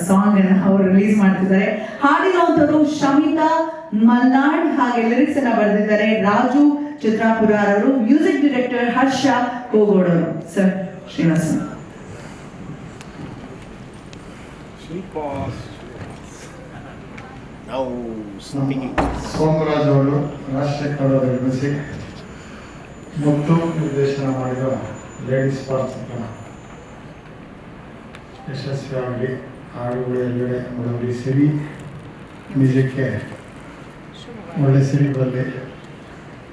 Song ಅನ್ನು ಅವರು release ಮಾಡ್ತಿದ್ದಾರೆ. ಹಾಡಿರುವಂತವರು ಶಮಿತಾ ಮಲ್ನಾಡ್, ಹಾಗೆ ಲಿರಿಕ್ಸ್ ಅನ್ನ ಬರೆದಿದ್ದಾರೆ ರಾಜು ಚಿತ್ರಾಪುರ ಅವರು, ಮ್ಯೂಸಿಕ್ ಡೈರೆಕ್ಟರ್ ಹರ್ಷ ಕೋಗೋಡ್ ಅವರು. ಸರ್ ಶ್ರೀನಿವಾಸ್ ಸೋಮರಾಜ್ ಅವರು, ರಾಜಶೇಖರ್ ಅವರ ಮ್ಯೂಸಿಕ್, ಮುತ್ತು ನಿರ್ದೇಶನ ಮಾಡಿದ ಲೇಡೀಸ್ ಪಾರ್ಕ್ ಯಶಸ್ವಿಯಾಗಲಿ, ಹಾಡುಗಳು ಎಲ್ಲೆಡೆ ಮೊದಲು ಸಿರಿ ಮ್ಯೂಸಿಕ್ಗೆ ಒಳ್ಳೆ ಸಿರಿ ಬರಲಿ,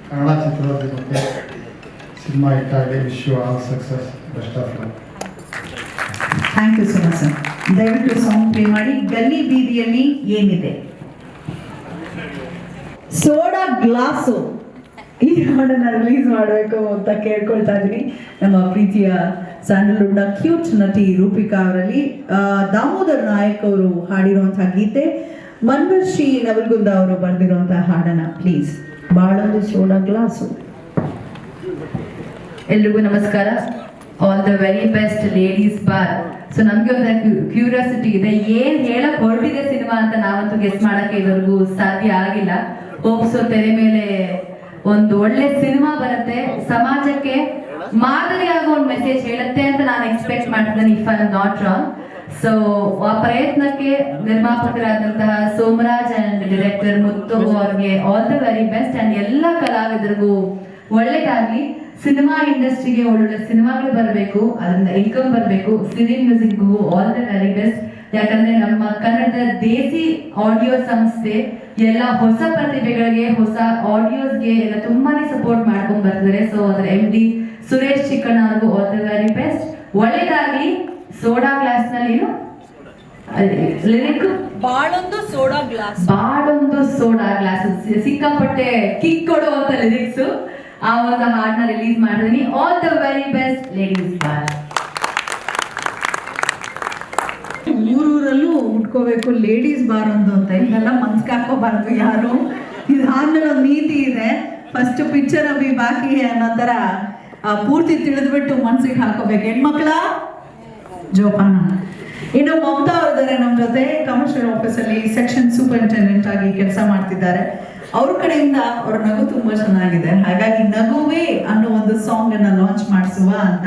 ಕನ್ನಡ ಚಿತ್ರೋದ್ಯಮಕ್ಕೆ ಸಿನಿಮಾ ಹಿಟ್ಟಾಗಲಿ. Wish you all success, best of luck. Thank you so much sir. ದಯವಿಟ್ಟು ಸಾಂಗ್ ಪ್ಲೇ ಮಾಡಿ. ಗಲ್ಲಿ ಬೀದಿಯಲ್ಲಿ ಏನಿದೆ. ಸೋಡಾ ಗ್ಲಾಸು ಈ ಹಾಡನ್ನ ರಿಲೀಸ್ ಮಾಡಬೇಕು ಅಂತ ಕೇಳ್ಕೊಳ್ತಾ ಇದ್ದೀನಿ. ನಮ್ಮ ಪ್ರೀತಿಯ ಸ್ಯಾಂಡಲ್ವುಡ್ನ ಕ್ಯೂಟ್ ನಟಿ ರೂಪಿಕಾ ಅವರಲ್ಲಿ ದಾಮೋದರ್ ನಾಯಕ್ ಅವರು ಹಾಡಿರುವಂತಹ ಗೀತೆ, ಮನ್ವರ್ಷಿ ನವಲ್ಗುಂದ ಅವರು ಬರೆದಿರುವಂತಹ ಹಾಡನ್ನ ಪ್ಲೀಸ್. ಬಾಳೊಂದು soda glass. ಎಲ್ರಿಗೂ ನಮಸ್ಕಾರ. All the very best ladies bar. So ನಮ್ಗೆ ಒಂದು ಕ್ಯೂರಿಯಾಸಿಟಿ ಇದೆ, ಏನ್ ಹೇಳಕ್ ಹೊರಟಿದೆ ಸಿನಿಮಾ ಅಂತ ನಾವಂತೂ ಗೆಸ್ ಮಾಡಕ್ಕೆ ಇದುವರೆಗೂ ಸಾಧ್ಯ ಆಗಿಲ್ಲ. ಹೋಪ್ಸೋ ತೆರೆ ಮೇಲೆ ಒಂದು ಒಳ್ಳೆ ಸಿನಿಮಾ ಬರುತ್ತೆ, ಸಮಾಜಕ್ಕೆ ಮಾದರಿಯಾಗೋ ಒಂದು ಮೆಸೇಜ್ ಹೇಳುತ್ತೆ ಅಂತ ನಾನು ಎಕ್ಸ್ಪೆಕ್ಟ್ ಮಾಡ್ತಿದ್ದೇನೆ, if I am not wrong. So ಆ ಪ್ರಯತ್ನಕ್ಕೆ ನಿರ್ಮಾಪಕರಾದಂತಹ ಸೋಮರಾಜ್ ಅಂಡ್ ಡೈರೆಕ್ಟರ್ ಮುತ್ತು ಅವ್ರಿಗೆ all the very best. And ಎಲ್ಲ ಕಲಾವಿದರಿಗೂ ಒಳ್ಳೇದಾಗ್ಲಿ. ಸಿನಿಮಾ ಇಂಡಸ್ಟ್ರಿಗೆ ಒಳ್ಳೊಳ್ಳೆ ಸಿನಿಮಾಗಳು ಬರಬೇಕು, ಅದರಿಂದ ಇನ್ಕಮ್ ಬರಬೇಕು. ಸಿರಿ ಮ್ಯೂಸಿಕ್ಗೂ ಆಲ್ ದ ವೆರಿ ಬೆಸ್ಟ್. ಯಾಕಂದ್ರೆ ನಮ್ಮ ಕನ್ನಡದ ದೇಸಿ ಆಡಿಯೋ ಸಂಸ್ಥೆ ಎಲ್ಲ ಹೊಸ ಪ್ರತಿಭೆಗಳಿಗೆ, ಹೊಸ ಆಡಿಯೋಸ್ಗೆ ಎಲ್ಲ ತುಂಬಾನೇ ಸಪೋರ್ಟ್ ಮಾಡ್ಕೊಂಡ್ ಬರ್ತಿದ್ದಾರೆ. ಸೊ ಅದರ MD ಸುರೇಶ್ ಚಿಕ್ಕಣ್ಣ ಅವ್ರಿಗೂ ಆಲ್ ದ ವೆರಿ ಬೆಸ್ಟ್. ಒಳ್ಳೇದಾಗ್ಲಿ. ಸೋಡಾ ಗ್ಲಾಸ್ ನಲ್ಲಿ ಲಿರಿಕ್ ಬಾಳೊಂದು ಸೋಡಾ ಗ್ಲಾಸ್, ಬಾಳೊಂದು ಸೋಡಾ ಗ್ಲಾಸ್, ಸಿಕ್ಕಾಪಟ್ಟೆ ಕಿಕ್ ಕೊಡುವಂತ ಲಿರಿಕ್ಸ್. ಆ ಒಂದು ಹಾಡನ್ನ ರಿಲೀಸ್ ಮಾಡಿದೀನಿ. All the very best ladies bar. ಊರೂರಲ್ಲೂ ಉಟ್ಕೋಬೇಕು ಲೇಡೀಸ್ ಬಾರ್ ಒಂದು ಅಂತ, ಇದೆಲ್ಲ ಮನ್ಸ್ಗೆ ಹಾಕೋಬಾರ್ದು ಯಾರು. ಇದು ಹಾಡಿನ ಒಂದು ನೀತಿ ಇದೆ, ಫಸ್ಟ್ ಪಿಕ್ಚರ್ ಅಭಿ ಬಾಕಿ ಅನ್ನೋ ಥರ ಪೂರ್ತಿ ತಿಳಿದ್ಬಿಟ್ಟು ಮನ್ಸಿಗೆ ಹಾಕೋಬೇಕು. ಹೆಣ್ಮಕ್ಳ ಜೋಪಾನ. ಇನ್ನು ಮಮತಾ ಅವರಿದ್ದಾರೆ ನಮ್ಮ ಜೊತೆ, ಕಮರ್ಷಿಯಲ್ ಆಫೀಸಲ್ಲಿ ಸೆಕ್ಷನ್ ಸೂಪರಿಂಟೆಂಡೆಂಟ್ ಆಗಿ ಕೆಲಸ ಮಾಡ್ತಿದ್ದಾರೆ. ಅವ್ರ ಕಡೆಯಿಂದ ಅವ್ರ ನಗು ತುಂಬಾ ಚೆನ್ನಾಗಿದೆ, ಹಾಗಾಗಿ ನಗುವೆ ಅನ್ನೋ ಒಂದು ಸಾಂಗ್ ಅನ್ನ ಲಾಂಚ್ ಮಾಡಿಸುವ ಅಂತ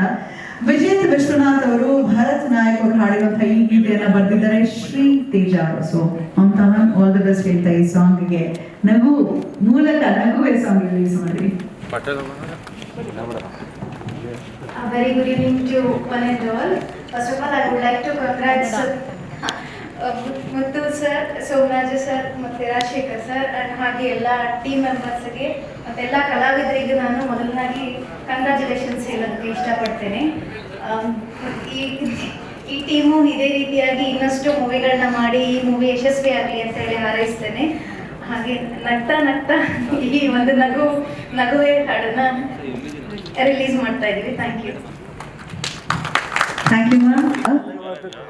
ವಿಜೇಂದ್ರ ವಿಶ್ವನಾಥ್ ಅವರು, ಭರತ್ ನಾಯಕ್ ಅವರು ಹಾಡಿರುವಂತಹ ಈ ಗೀತೆಯನ್ನ ಬರೆದಿದ್ದಾರೆ ಶ್ರೀ ತೇಜ ಅವರು. So Mamata ma'am all the best ಹೇಳ್ತಾ ಈ ಸಾಂಗ್ಗೆ ನಗು ಮೂಲಕ ನಗುವೆ ಸಾಂಗ್ ರಿಲೀಸ್ ಮಾಡಿ. A very good evening to one and all. First of all, I would like to congratulate Muthu sir, Somraju sir, ಮತ್ತೆ ರಾಜಶೇಖರ್ ಸರ್ ಅಂಡ್ ಹಾಗೆ ಎಲ್ಲ ಟೀಮ್ ಮೆಂಬರ್ಸ್ಗೆ ಮತ್ತೆ ಎಲ್ಲ ಕಲಾವಿದರಿಗೆ ನಾನು ಮೊದಲನಾಗಿ ಕಂಗ್ರ್ಯಾಚುಲೇಷನ್ಸ್ ಹೇಳೋದಕ್ಕೆ ಇಷ್ಟಪಡ್ತೇನೆ. ಈ ಟೀಮು ಇದೇ ರೀತಿಯಾಗಿ ಇನ್ನಷ್ಟು ಮೂವಿಗಳನ್ನ ಮಾಡಿ ಈ ಮೂವಿ ಯಶಸ್ವಿ ಆಗಲಿ ಅಂತ ಹೇಳಿ ಹಾರೈಸ್ತೇನೆ. ಹಾಗೆ ನಗ್ತಾ ನಗ್ತಾ ಈ ಒಂದು ನಗುವೆ ಹಾಡನ್ನ ರಿಲೀಸ್ ಮಾಡ್ತಾ ಇದೀವಿ. Thank you. Thank you ma'am.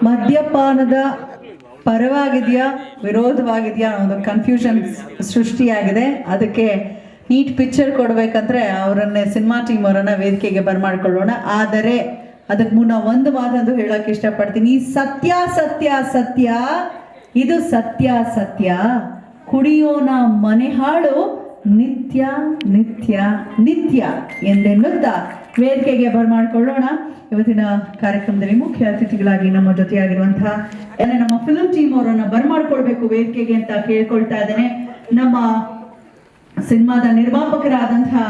ಮದ್ಯಪಾನದ ಪರವಾಗಿದೆಯಾ ವಿರೋಧವಾಗಿದೆಯಾ ಅನ್ನೋ ಒಂದು ಕನ್ಫ್ಯೂಷನ್ ಸೃಷ್ಟಿಯಾಗಿದೆ. ಅದಕ್ಕೆ ನೀಟ್ ಪಿಕ್ಚರ್ ಕೊಡ್ಬೇಕಂದ್ರೆ ಅವರನ್ನೇ ಸಿನಿಮಾ ಟೀಮ್ ಅವರನ್ನ ವೇದಿಕೆಗೆ ಬರ್ಮಾಡ್ಕೊಳ್ಳೋಣ. ಆದರೆ ಅದಕ್ಕೆ ಮುನ್ನ ಒಂದು ಮಾತಂದು ಹೇಳಕ್ ಇಷ್ಟಪಡ್ತೀನಿ. ಸತ್ಯ ಸತ್ಯ ಸತ್ಯ, ಇದು ಸತ್ಯ ಸತ್ಯ, ಕುಡಿಯೋನ ಮನೆ ಹಾಳು ನಿತ್ಯ ನಿತ್ಯ ನಿತ್ಯ ಎಂದೆನ್ನುತ್ತಾ ವೇದಿಕೆಗೆ ಬರ್ಮಾಡ್ಕೊಳ್ಳೋಣ. ಇವತ್ತಿನ ಕಾರ್ಯಕ್ರಮದಲ್ಲಿ ಮುಖ್ಯ ಅತಿಥಿಗಳಾಗಿ ನಮ್ಮ ಜೊತೆಯಾಗಿರುವಂತಹ ನಮ್ಮ ಫಿಲ್ಮ್ ಟೀಮ್ ಅವರನ್ನ ಬರ್ಮಾಡ್ಕೊಳ್ಬೇಕು ವೇದಿಕೆಗೆ ಅಂತ ಕೇಳ್ಕೊಳ್ತಾ ಇದ್ದೇನೆ. ನಮ್ಮ ಸಿನಿಮಾದ ನಿರ್ಮಾಪಕರಾದಂತಹ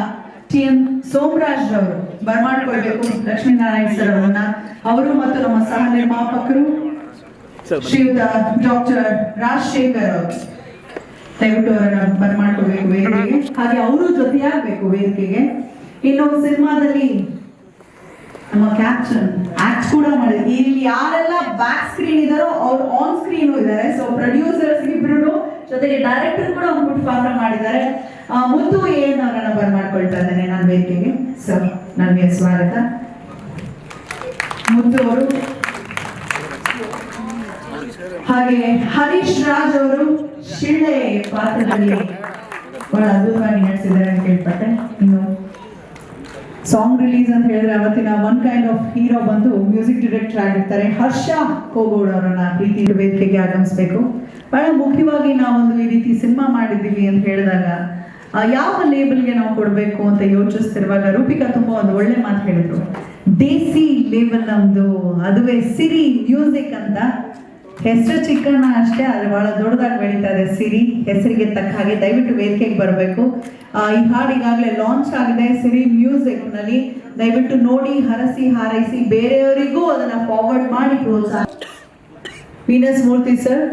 TM ಸೋಮರಾಜ್ ಅವರು ಬರ್ಮಾಡ್ಕೊಳ್ಬೇಕು ಲಕ್ಷ್ಮೀನಾರಾಯಣ್ ಸರ್ ಅವರನ್ನ. ಅವರು ಮತ್ತು ನಮ್ಮ ಸಹ ನಿರ್ಮಾಪಕರು ಶ್ರೀಯುತ ಡಾಕ್ಟರ್ ರಾಜಶೇಖರ್ ಅವರು ದಯವಿಟ್ಟು ಅವರನ್ನ ಬರ್ಮಾಡ್ಕೊಳ್ಬೇಕು ವೇದಿಕೆಗೆ, ಹಾಗೆ ಅವರು ಜೊತೆಯಾಗಬೇಕು ವೇದಿಕೆಗೆ. ಇನ್ನು ಸಿನಿಮಾದಲ್ಲಿ ನಮ್ಮ ಕ್ಯಾಪ್ಷನ್ ಆಕ್ಟ್ ಕೂಡ ಮಾಡಿದ್ವಿ. ಇಲ್ಲಿ ಯಾರೆಲ್ಲ ಬ್ಯಾಕ್ ಸ್ಕ್ರೀನ್ ಇದಾರೋ ಅವ್ರು ಆನ್ ಸ್ಕ್ರೀನ್ ಇದ್ದಾರೆ. ಸೊ ಪ್ರೊಡ್ಯೂಸರ್ಸ್ ಇಬ್ರು ಜೊತೆಗೆ ಡೈರೆಕ್ಟರ್ ಕೂಡ ಒಂದು ಪಾತ್ರ ಮಾಡಿದ್ದಾರೆ. ಮುತ್ತು ಏನ್ ಅವರನ್ನ ಬರ್ಮಾಡ್ಕೊಳ್ತಾ ಇದ್ದೇನೆ ನಾನು ವೇದಿಕೆಗೆ. ಸೊ ನನಗೆ ಸ್ವಾಗತ. ಮುತ್ತು ಅವರು, ಹಾಗೆ ಹರೀಶ್ ರಾಜ್ ಅವರು ಶಿಳ್ಳೆ ಪಾತ್ರದಲ್ಲಿ ಬಹಳ ಅದ್ಭುತವಾಗಿ ನಡೆಸಿದ್ದಾರೆ ಅಂತ ಕೇಳ್ಪಟ್ಟೆ. ಇನ್ನು ಸಾಂಗ್ ರಿಲೀಸ್ ಅಂತ ಹೇಳಿದ್ರೆ ಅವತ್ತಿನ ಒನ್ ಕೈಂಡ್ ಆಫ್ ಹೀರೋ ಬಂದು ಮ್ಯೂಸಿಕ್ ಡೈರೆಕ್ಟರ್ ಆಗಿರ್ತಾರೆ. ಹರ್ಷ ಕೋಗೋಡ್ ಅವರನ್ನ ಪ್ರೀತಿ ವೇದಿಕೆಗೆ ಆಗಮಿಸಬೇಕು. ಬಹಳ ಮುಖ್ಯವಾಗಿ ನಾವೊಂದು ಈ ರೀತಿ ಸಿನಿಮಾ ಮಾಡಿದ್ದೀವಿ ಅಂತ ಹೇಳಿದಾಗ ಯಾವ ಲೇಬಲ್ಗೆ ನಾವು ಕೊಡಬೇಕು ಅಂತ ಯೋಚಿಸ್ತಿರುವಾಗ ರೂಪಿಕಾ ತುಂಬ ಒಂದು ಒಳ್ಳೆ ಮಾತು ಹೇಳಿದ್ರು. ದೇಸಿ ಲೇಬಲ್ ನಮ್ದು, ಅದುವೇ ಸಿರಿ ಮ್ಯೂಸಿಕ್ ಅಂತ. ಹೆಸರು ಚಿಕ್ಕಣ್ಣ ಅಷ್ಟೇ, ಆದರೆ ಬಹಳ ದೊಡ್ಡದಾಗಿ ಬೆಳೀತಾ ಇದೆ ಸಿರಿ. ಹೆಸರಿಗೆ ತಕ್ಕ ಹಾಗೆ ದಯವಿಟ್ಟು ವೇದಿಕೆಗೆ ಬರಬೇಕು. ಈ ಹಾಡು ಈಗಾಗಲೇ ಲಾಂಚ್ ಆಗಿದೆ ಸಿರಿ ಮ್ಯೂಸಿಕ್ನಲ್ಲಿ. ದಯವಿಟ್ಟು ನೋಡಿ, ಹರಸಿ ಹಾರೈಸಿ, ಬೇರೆಯವರಿಗೂ ಅದನ್ನ ಫಾರ್ವರ್ಡ್ ಮಾಡಿ ಪ್ರೋತ್ಸಾಹ. ವೀನಸ್ ಮೂರ್ತಿ ಸರ್,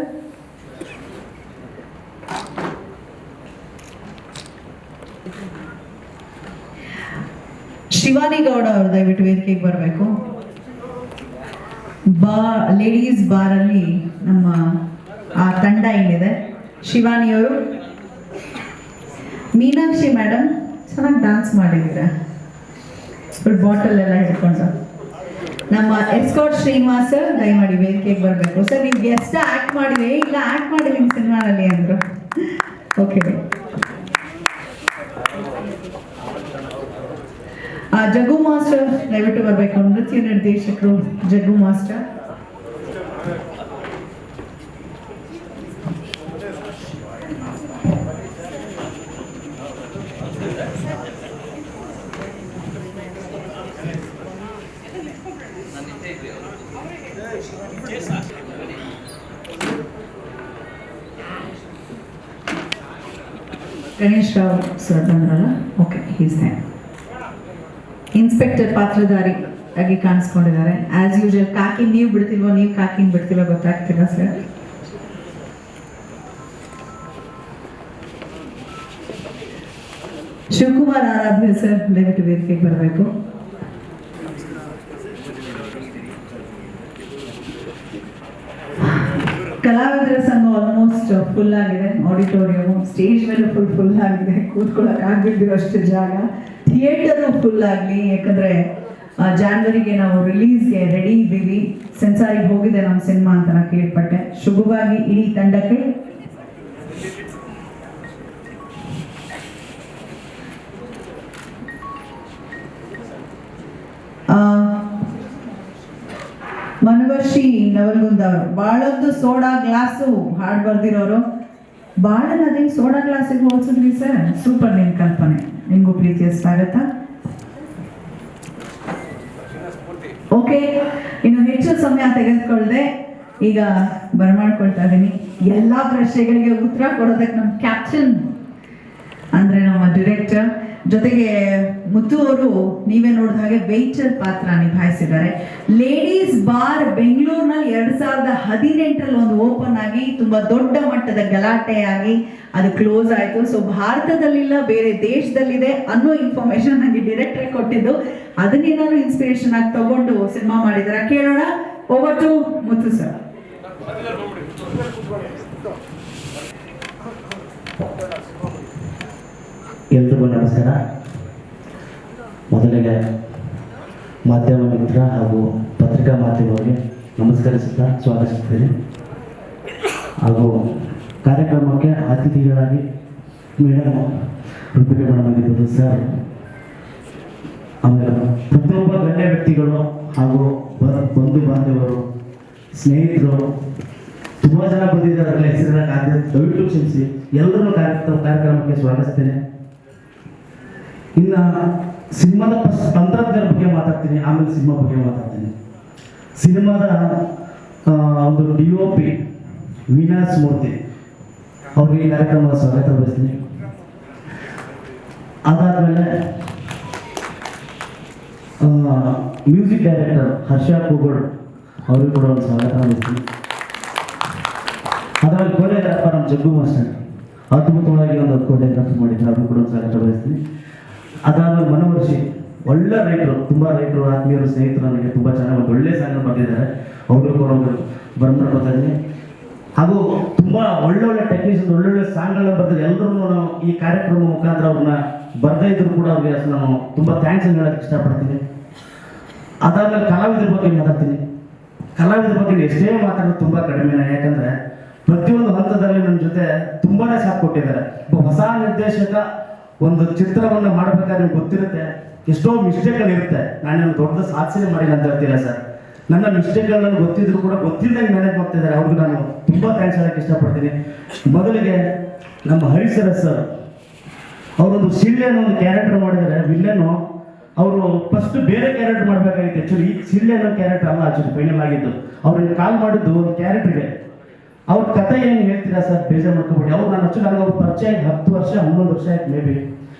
ಶಿವಾನಿ ಗೌಡ ಅವರು ದಯವಿಟ್ಟು ವೇದಿಕೆಗೆ ಬರಬೇಕು. ಲೇಡೀಸ್ ಬಾರಲ್ಲಿ ನಮ್ಮ ಆ ತಂಡ ಏನಿದೆ, ಶಿವಾನಿಯವರು, ಮೀನಾಕ್ಷಿ ಮೇಡಮ್ ಚೆನ್ನಾಗಿ ಡ್ಯಾನ್ಸ್ ಮಾಡಿದ್ದೀರಾ, ಬಾಟಲ್ ಎಲ್ಲ ಹಿಡ್ಕೊಂಡು. ನಮ್ಮ ಎಸ್ಕಾಟ್ ಶ್ರೀನಿವಾಸ್ ದಯಮಾಡಿ ವೇದಿಕೆಗೆ ಬರಬೇಕು. ಸರ್ ನೀವು ಗೆಸ್ಟ್ ಆಕ್ಟ್ ಮಾಡಿದೆ, ಇಲ್ಲ ಆಕ್ಟ್ ಮಾಡಿಲ್ಲ ನಿಮ್ಮ ಸಿನಿಮಾನಲ್ಲಿ ಅಂದರು. ಓಕೆ, ಜಗ್ಗು ಮಾಸ್ಟರ್ ದಯವಿಟ್ಟು ಬರಬೇಕು. ನೃತ್ಯ ನಿರ್ದೇಶಕರು ಜಗ್ಗು ಮಾಸ್ಟರ್. ಗಣೇಶ್ ರಾವ್ ಸರ್ ಬಂದ್ರಲ್ಲ, ಓಕೆ, ಹೀಸ್ ದೇ. ಇನ್ಸ್ಪೆಕ್ಟರ್ ಪಾತ್ರಧಾರಿ ಆಗಿ ಕಾಣಿಸ್ಕೊಂಡಿದ್ದಾರೆ. ಆಸ್ ಯೂಶುವಲ್ ಕಾಕಿ ನೀವು ಬಿಡ್ತಿಲ್ವೋ, ನೀವು ಕಾಕಿನ ಬಿಡ್ತಿಲ್ವೋ ಗೊತ್ತಾಗ್ತಿಲ್ಲ ಸರ್. ಶಿವಕುಮಾರ್ ಆರಾಧ್ಯ ಸರ್ ದಯವಿಟ್ಟು ವೇದಿಕೆಗೆ ಬರಬೇಕು. ಕಲಾವಿದರ ಸಂಘ ಆಲ್ಮೋಸ್ಟ್ ಫುಲ್ ಆಗಿದೆ. ಆಡಿಟೋರಿಯಂ, ಸ್ಟೇಜ್ ಮೇಲೆ ಫುಲ್ ಆಗಿದೆ, ಕೂತ್ಕೊಳ್ಳೋಕೆ ಆಗ್ಬಿಟ್ಟಿರೋ ಅಷ್ಟು ಜಾಗ. ಥಿಯೇಟರು ಫುಲ್ ಆಗಲಿ, ಯಾಕಂದ್ರೆ ಜಾನ್ವರಿಗೆ ನಾವು ರಿಲೀಸ್ಗೆ ರೆಡಿ ಇದ್ದೀವಿ. ಸೆನ್ಸಾರಿಗೆ ಹೋಗಿದೆ ನಮ್ಮ ಸಿನಿಮಾ ಅಂತ ನಾನು ಕೇಳ್ಪಟ್ಟೆ. ಶುಭವಾಗಿ ಇಡೀ ತಂಡಕ್ಕೆ ಮನವರ್ಷಿ ನವಲ್ಗುಂದ ಅವರು, ಬಾಳೊಂದು ಸೋಡಾ ಗ್ಲಾಸು ಹಾಡು ಬರ್ದಿರೋರು. ಬಾಳನ ಅದೇ ಸೋಡಾ ಗ್ಲಾಸಿಗೆ ಹೋಲ್ಸಿದ್ವಿ ಸರ್, ಸೂಪರ್ ನಿಮ್ಮ ಕಲ್ಪನೆ. ನಿಮಗೂ ಪ್ರೀತಿಯ ಸ್ವಾಗತ. ಓಕೆ, ಇನ್ನು ಹೆಚ್ಚು ಸಮಯ ತೆಗೆದುಕೊಳ್ಳದೆ ಈಗ ಬರಮಾಡ್ಕೊಳ್ತಾ ಇದ್ದೀನಿ. ಎಲ್ಲ ಪ್ರಶ್ನೆಗಳಿಗೆ ಉತ್ತರ ಕೊಡೋದಕ್ಕೆ ನಮ್ಮ ಕ್ಯಾಪ್ಟನ್ ಅಂದ್ರೆ ನಮ್ಮ ಡೈರೆಕ್ಟರ್, ಜೊತೆಗೆ ಮುತ್ತು ಅವರು ನೀವೇ ನೋಡಿದ ಹಾಗೆ ವೇಟರ್ ಪಾತ್ರ ನಿಭಾಯಿಸಿದ್ದಾರೆ. ಲೇಡೀಸ್ ಬಾರ್ ಬೆಂಗಳೂರಿನಲ್ಲಿ 2018 ಒಂದು ಓಪನ್ ಆಗಿ ತುಂಬಾ ದೊಡ್ಡ ಮಟ್ಟದ ಗಲಾಟೆ ಆಗಿ ಅದು ಕ್ಲೋಸ್ ಆಯಿತು. ಸೊ ಭಾರತದಲ್ಲಿಲ್ಲ, ಬೇರೆ ದೇಶದಲ್ಲಿದೆ ಅನ್ನೋ ಇನ್ಫಾರ್ಮೇಶನ್ ನನಗೆ ಡೈರೆಕ್ಟರ್ ಕೊಟ್ಟಿದ್ದು. ಅದನ್ನೇನಾದ್ರು ಇನ್ಸ್ಪಿರೇಷನ್ ಆಗಿ ತಗೊಂಡು ಸಿನಿಮಾ ಮಾಡಿದಾರ, ಕೇಳೋಣ. Over to Muthu sir. ಎಲ್ರಿಗೂ ನಮಸ್ಕಾರ. ಮೊದಲಿಗೆ ಮಾಧ್ಯಮ ಮಿತ್ರ ಹಾಗೂ ಪತ್ರಿಕಾ ಮಾಧ್ಯಮಗಳಿಗೆ ನಮಸ್ಕರಿಸುತ್ತಾ ಸ್ವಾಗತಿಸುತ್ತೇನೆ. ಹಾಗೂ ಕಾರ್ಯಕ್ರಮಕ್ಕೆ ಅತಿಥಿಗಳಾಗಿ ಮೇಡಮ್ ರೂಪಿಕೆ ಮಾಡಲಾಗಿರ್ಬೋದು ಸರ್, ಆಮೇಲೆ ಪ್ರತಿಯೊಬ್ಬ ಗಣ್ಯ ವ್ಯಕ್ತಿಗಳು ಹಾಗೂ ಬಂಧು ಬಾಂಧವರು, ಸ್ನೇಹಿತರು ತುಂಬ ಜನ ಬಂದಿದ್ದಾರೆ. ಅದರಲ್ಲಿ ಹೆಸರಿನ ದಯವಿಟ್ಟು ಕ್ಷಮಿಸಿ. ಎಲ್ಲರೂ ಕಾರ್ಯಕ್ರಮಕ್ಕೆ ಸ್ವಾಗತಿಸ್ತೇನೆ. ಇನ್ನು ಸಿನಿಮಾದ ತಂತ್ರಜ್ಞರ ಬಗ್ಗೆ ಮಾತಾಡ್ತೀನಿ, ಆಮೇಲೆ ಸಿನಿಮಾ ಬಗ್ಗೆ ಮಾತಾಡ್ತೀನಿ. ಸಿನಿಮಾದ ಒಂದು DOP ವೀನಸ್ ಮೂರ್ತಿ ಅವ್ರಿಗೆ ಈ ಕಾರ್ಯಕ್ರಮದ ಸ್ವಾಗತ ಬಯಸ್ತೀನಿ. ಅದಾದಮೇಲೆ ಮ್ಯೂಸಿಕ್ ಡೈರೆಕ್ಟರ್ ಹರ್ಷ ಕೋಗೋಡ್ ಅವ್ರಿಗೂ ಕೂಡ ಒಂದು ಸ್ವಾಗತ ಬಯಸ್ತೀನಿ. ಅದಾದ್ಮೇಲೆ ಕೊರಿಯೋಗ್ರಾಫರ್ ನಮ್ಮ ಜಗ್ಗು ಮಾಸ್ಟರ್ ಅದ್ಭುತವಾಗಿ ಒಂದು ಕೊರಿಯೋಗ್ರಾಫರ್ ಮಾಡಿದ್ದಾರೆ, ಅವ್ರಿಗೂ ಕೂಡ ಒಂದು ಸ್ವಾಗತ ಬಯಸ್ತೀನಿ. ಅದಾದ್ಮೇಲೆ ಮನವರ್ಷಿ ಒಳ್ಳೆ ರೈಟರು, ತುಂಬ ರೈಟರು, ಆತ್ಮೀಯರು, ಸ್ನೇಹಿತರು, ನನಗೆ ತುಂಬ ಚೆನ್ನಾಗಿ ಒಂದು ಒಳ್ಳೆ ಸಾಂಗ್ ಬರ್ತಿದ್ದಾರೆ, ಅವರು ಕೂಡ ಬರ್ತಾ ಇದ್ದೀನಿ. ಹಾಗೂ ತುಂಬ ಒಳ್ಳೊಳ್ಳೆ ಟೆಕ್ನಿಷಿಯನ್ ಒಳ್ಳೊಳ್ಳೆ ಸಾಂಗ್ಗಳನ್ನ ಬರ್ತಿದ್ದಾರೆ. ಎಲ್ಲರೂ ನಾವು ಈ ಕಾರ್ಯಕ್ರಮ ಮುಖಾಂತರ ಅವ್ರನ್ನ ಬರ್ದೇ ಇದ್ರು ಕೂಡ ಅವ್ರಿಗೆ ನಾನು ತುಂಬ ಥ್ಯಾಂಕ್ಸ್ ಹೇಳೋಕ್ಕೆ ಇಷ್ಟಪಡ್ತೀನಿ. ಅದಾದ್ಮೇಲೆ ಕಲಾವಿದರ ಬಗ್ಗೆ ಮಾತಾಡ್ತೀನಿ. ಕಲಾವಿದರ ಬಗ್ಗೆ ಎಷ್ಟೇ ಮಾತಾಡೋದು ತುಂಬ ಕಡಿಮೆನೇ, ಯಾಕಂದರೆ ಪ್ರತಿಯೊಂದು ಹಂತದಲ್ಲಿ ನನ್ನ ಜೊತೆ ತುಂಬಾನೇ ಸಾಥ್ ಕೊಟ್ಟಿದ್ದಾರೆ. ಒಬ್ಬ ಹೊಸ ನಿರ್ದೇಶಕ ಒಂದು ಚಿತ್ರವನ್ನು ಮಾಡಬೇಕಾದ್ರೆ ನಿಮ್ಗೆ ಗೊತ್ತಿರುತ್ತೆ, ಎಷ್ಟೋ ಮಿಸ್ಟೇಕ್ಗಳು ಇರುತ್ತೆ. ನಾನೇನು ದೊಡ್ಡ ಸಾಧನೆ ಮಾಡಿಲ್ಲ ಅಂತ ಹೇಳ್ತಿಲ್ಲ ಸರ್. ನನ್ನ ಮಿಸ್ಟೇಕ್ಗಳು ನನಗೆ ಗೊತ್ತಿದ್ರು ಕೂಡ ಗೊತ್ತಿಲ್ಲದಂಗೆ ಮ್ಯಾನೇಜ್ ಮಾಡ್ತಿದ್ದಾರೆ. ಅವ್ರಿಗೆ ನಾನು ತುಂಬ ಥ್ಯಾಂಕ್ಸ್ ಹೇಳಕ್ಕೆ ಇಷ್ಟಪಡ್ತೀನಿ. ಮೊದಲಿಗೆ ನಮ್ಮ ಹರಿಸರ ಸರ್ ಅವರೊಂದು ಸಿಳ್ಳೆನ ಒಂದು ಕ್ಯಾರೆಕ್ಟರ್ ಮಾಡಿದ್ದಾರೆ, ವಿಲ್ಲನು. ಅವರು ಫಸ್ಟ್ ಬೇರೆ ಕ್ಯಾರೆಕ್ಟರ್ ಮಾಡಬೇಕಾಗಿತ್ತು. ಆ್ಯಕ್ಚುಲಿ ಈ ಸಿಳ್ಳೆನೋ ಕ್ಯಾರೆಕ್ಟರ್ ಅಲ್ಲ ಆ್ಯಕ್ಚುಲಿ ಫೈನಲ್ ಆಗಿದ್ದು. ಅವ್ರಿಗೆ ಕಾಲ್ ಮಾಡಿದ್ದು ಒಂದು ಕ್ಯಾರೆಕ್ಟರ್ಗೆ. ಅವ್ರ ಕಥೆ ಏನು ಹೇಳ್ತೀರಾ ಸರ್, ಬೇಜಾರು ಮಾಡ್ಕೊಬೇಡಿ. ಅವ್ರು ನಾನು ಆ್ಯಕ್ಚುಲಿ ನನಗೆ ಅವ್ರು ಪರಿಚಯ 10 ವರ್ಷ 11 ವರ್ಷ ಆಯ್ತು ಮೇ ಬಿ.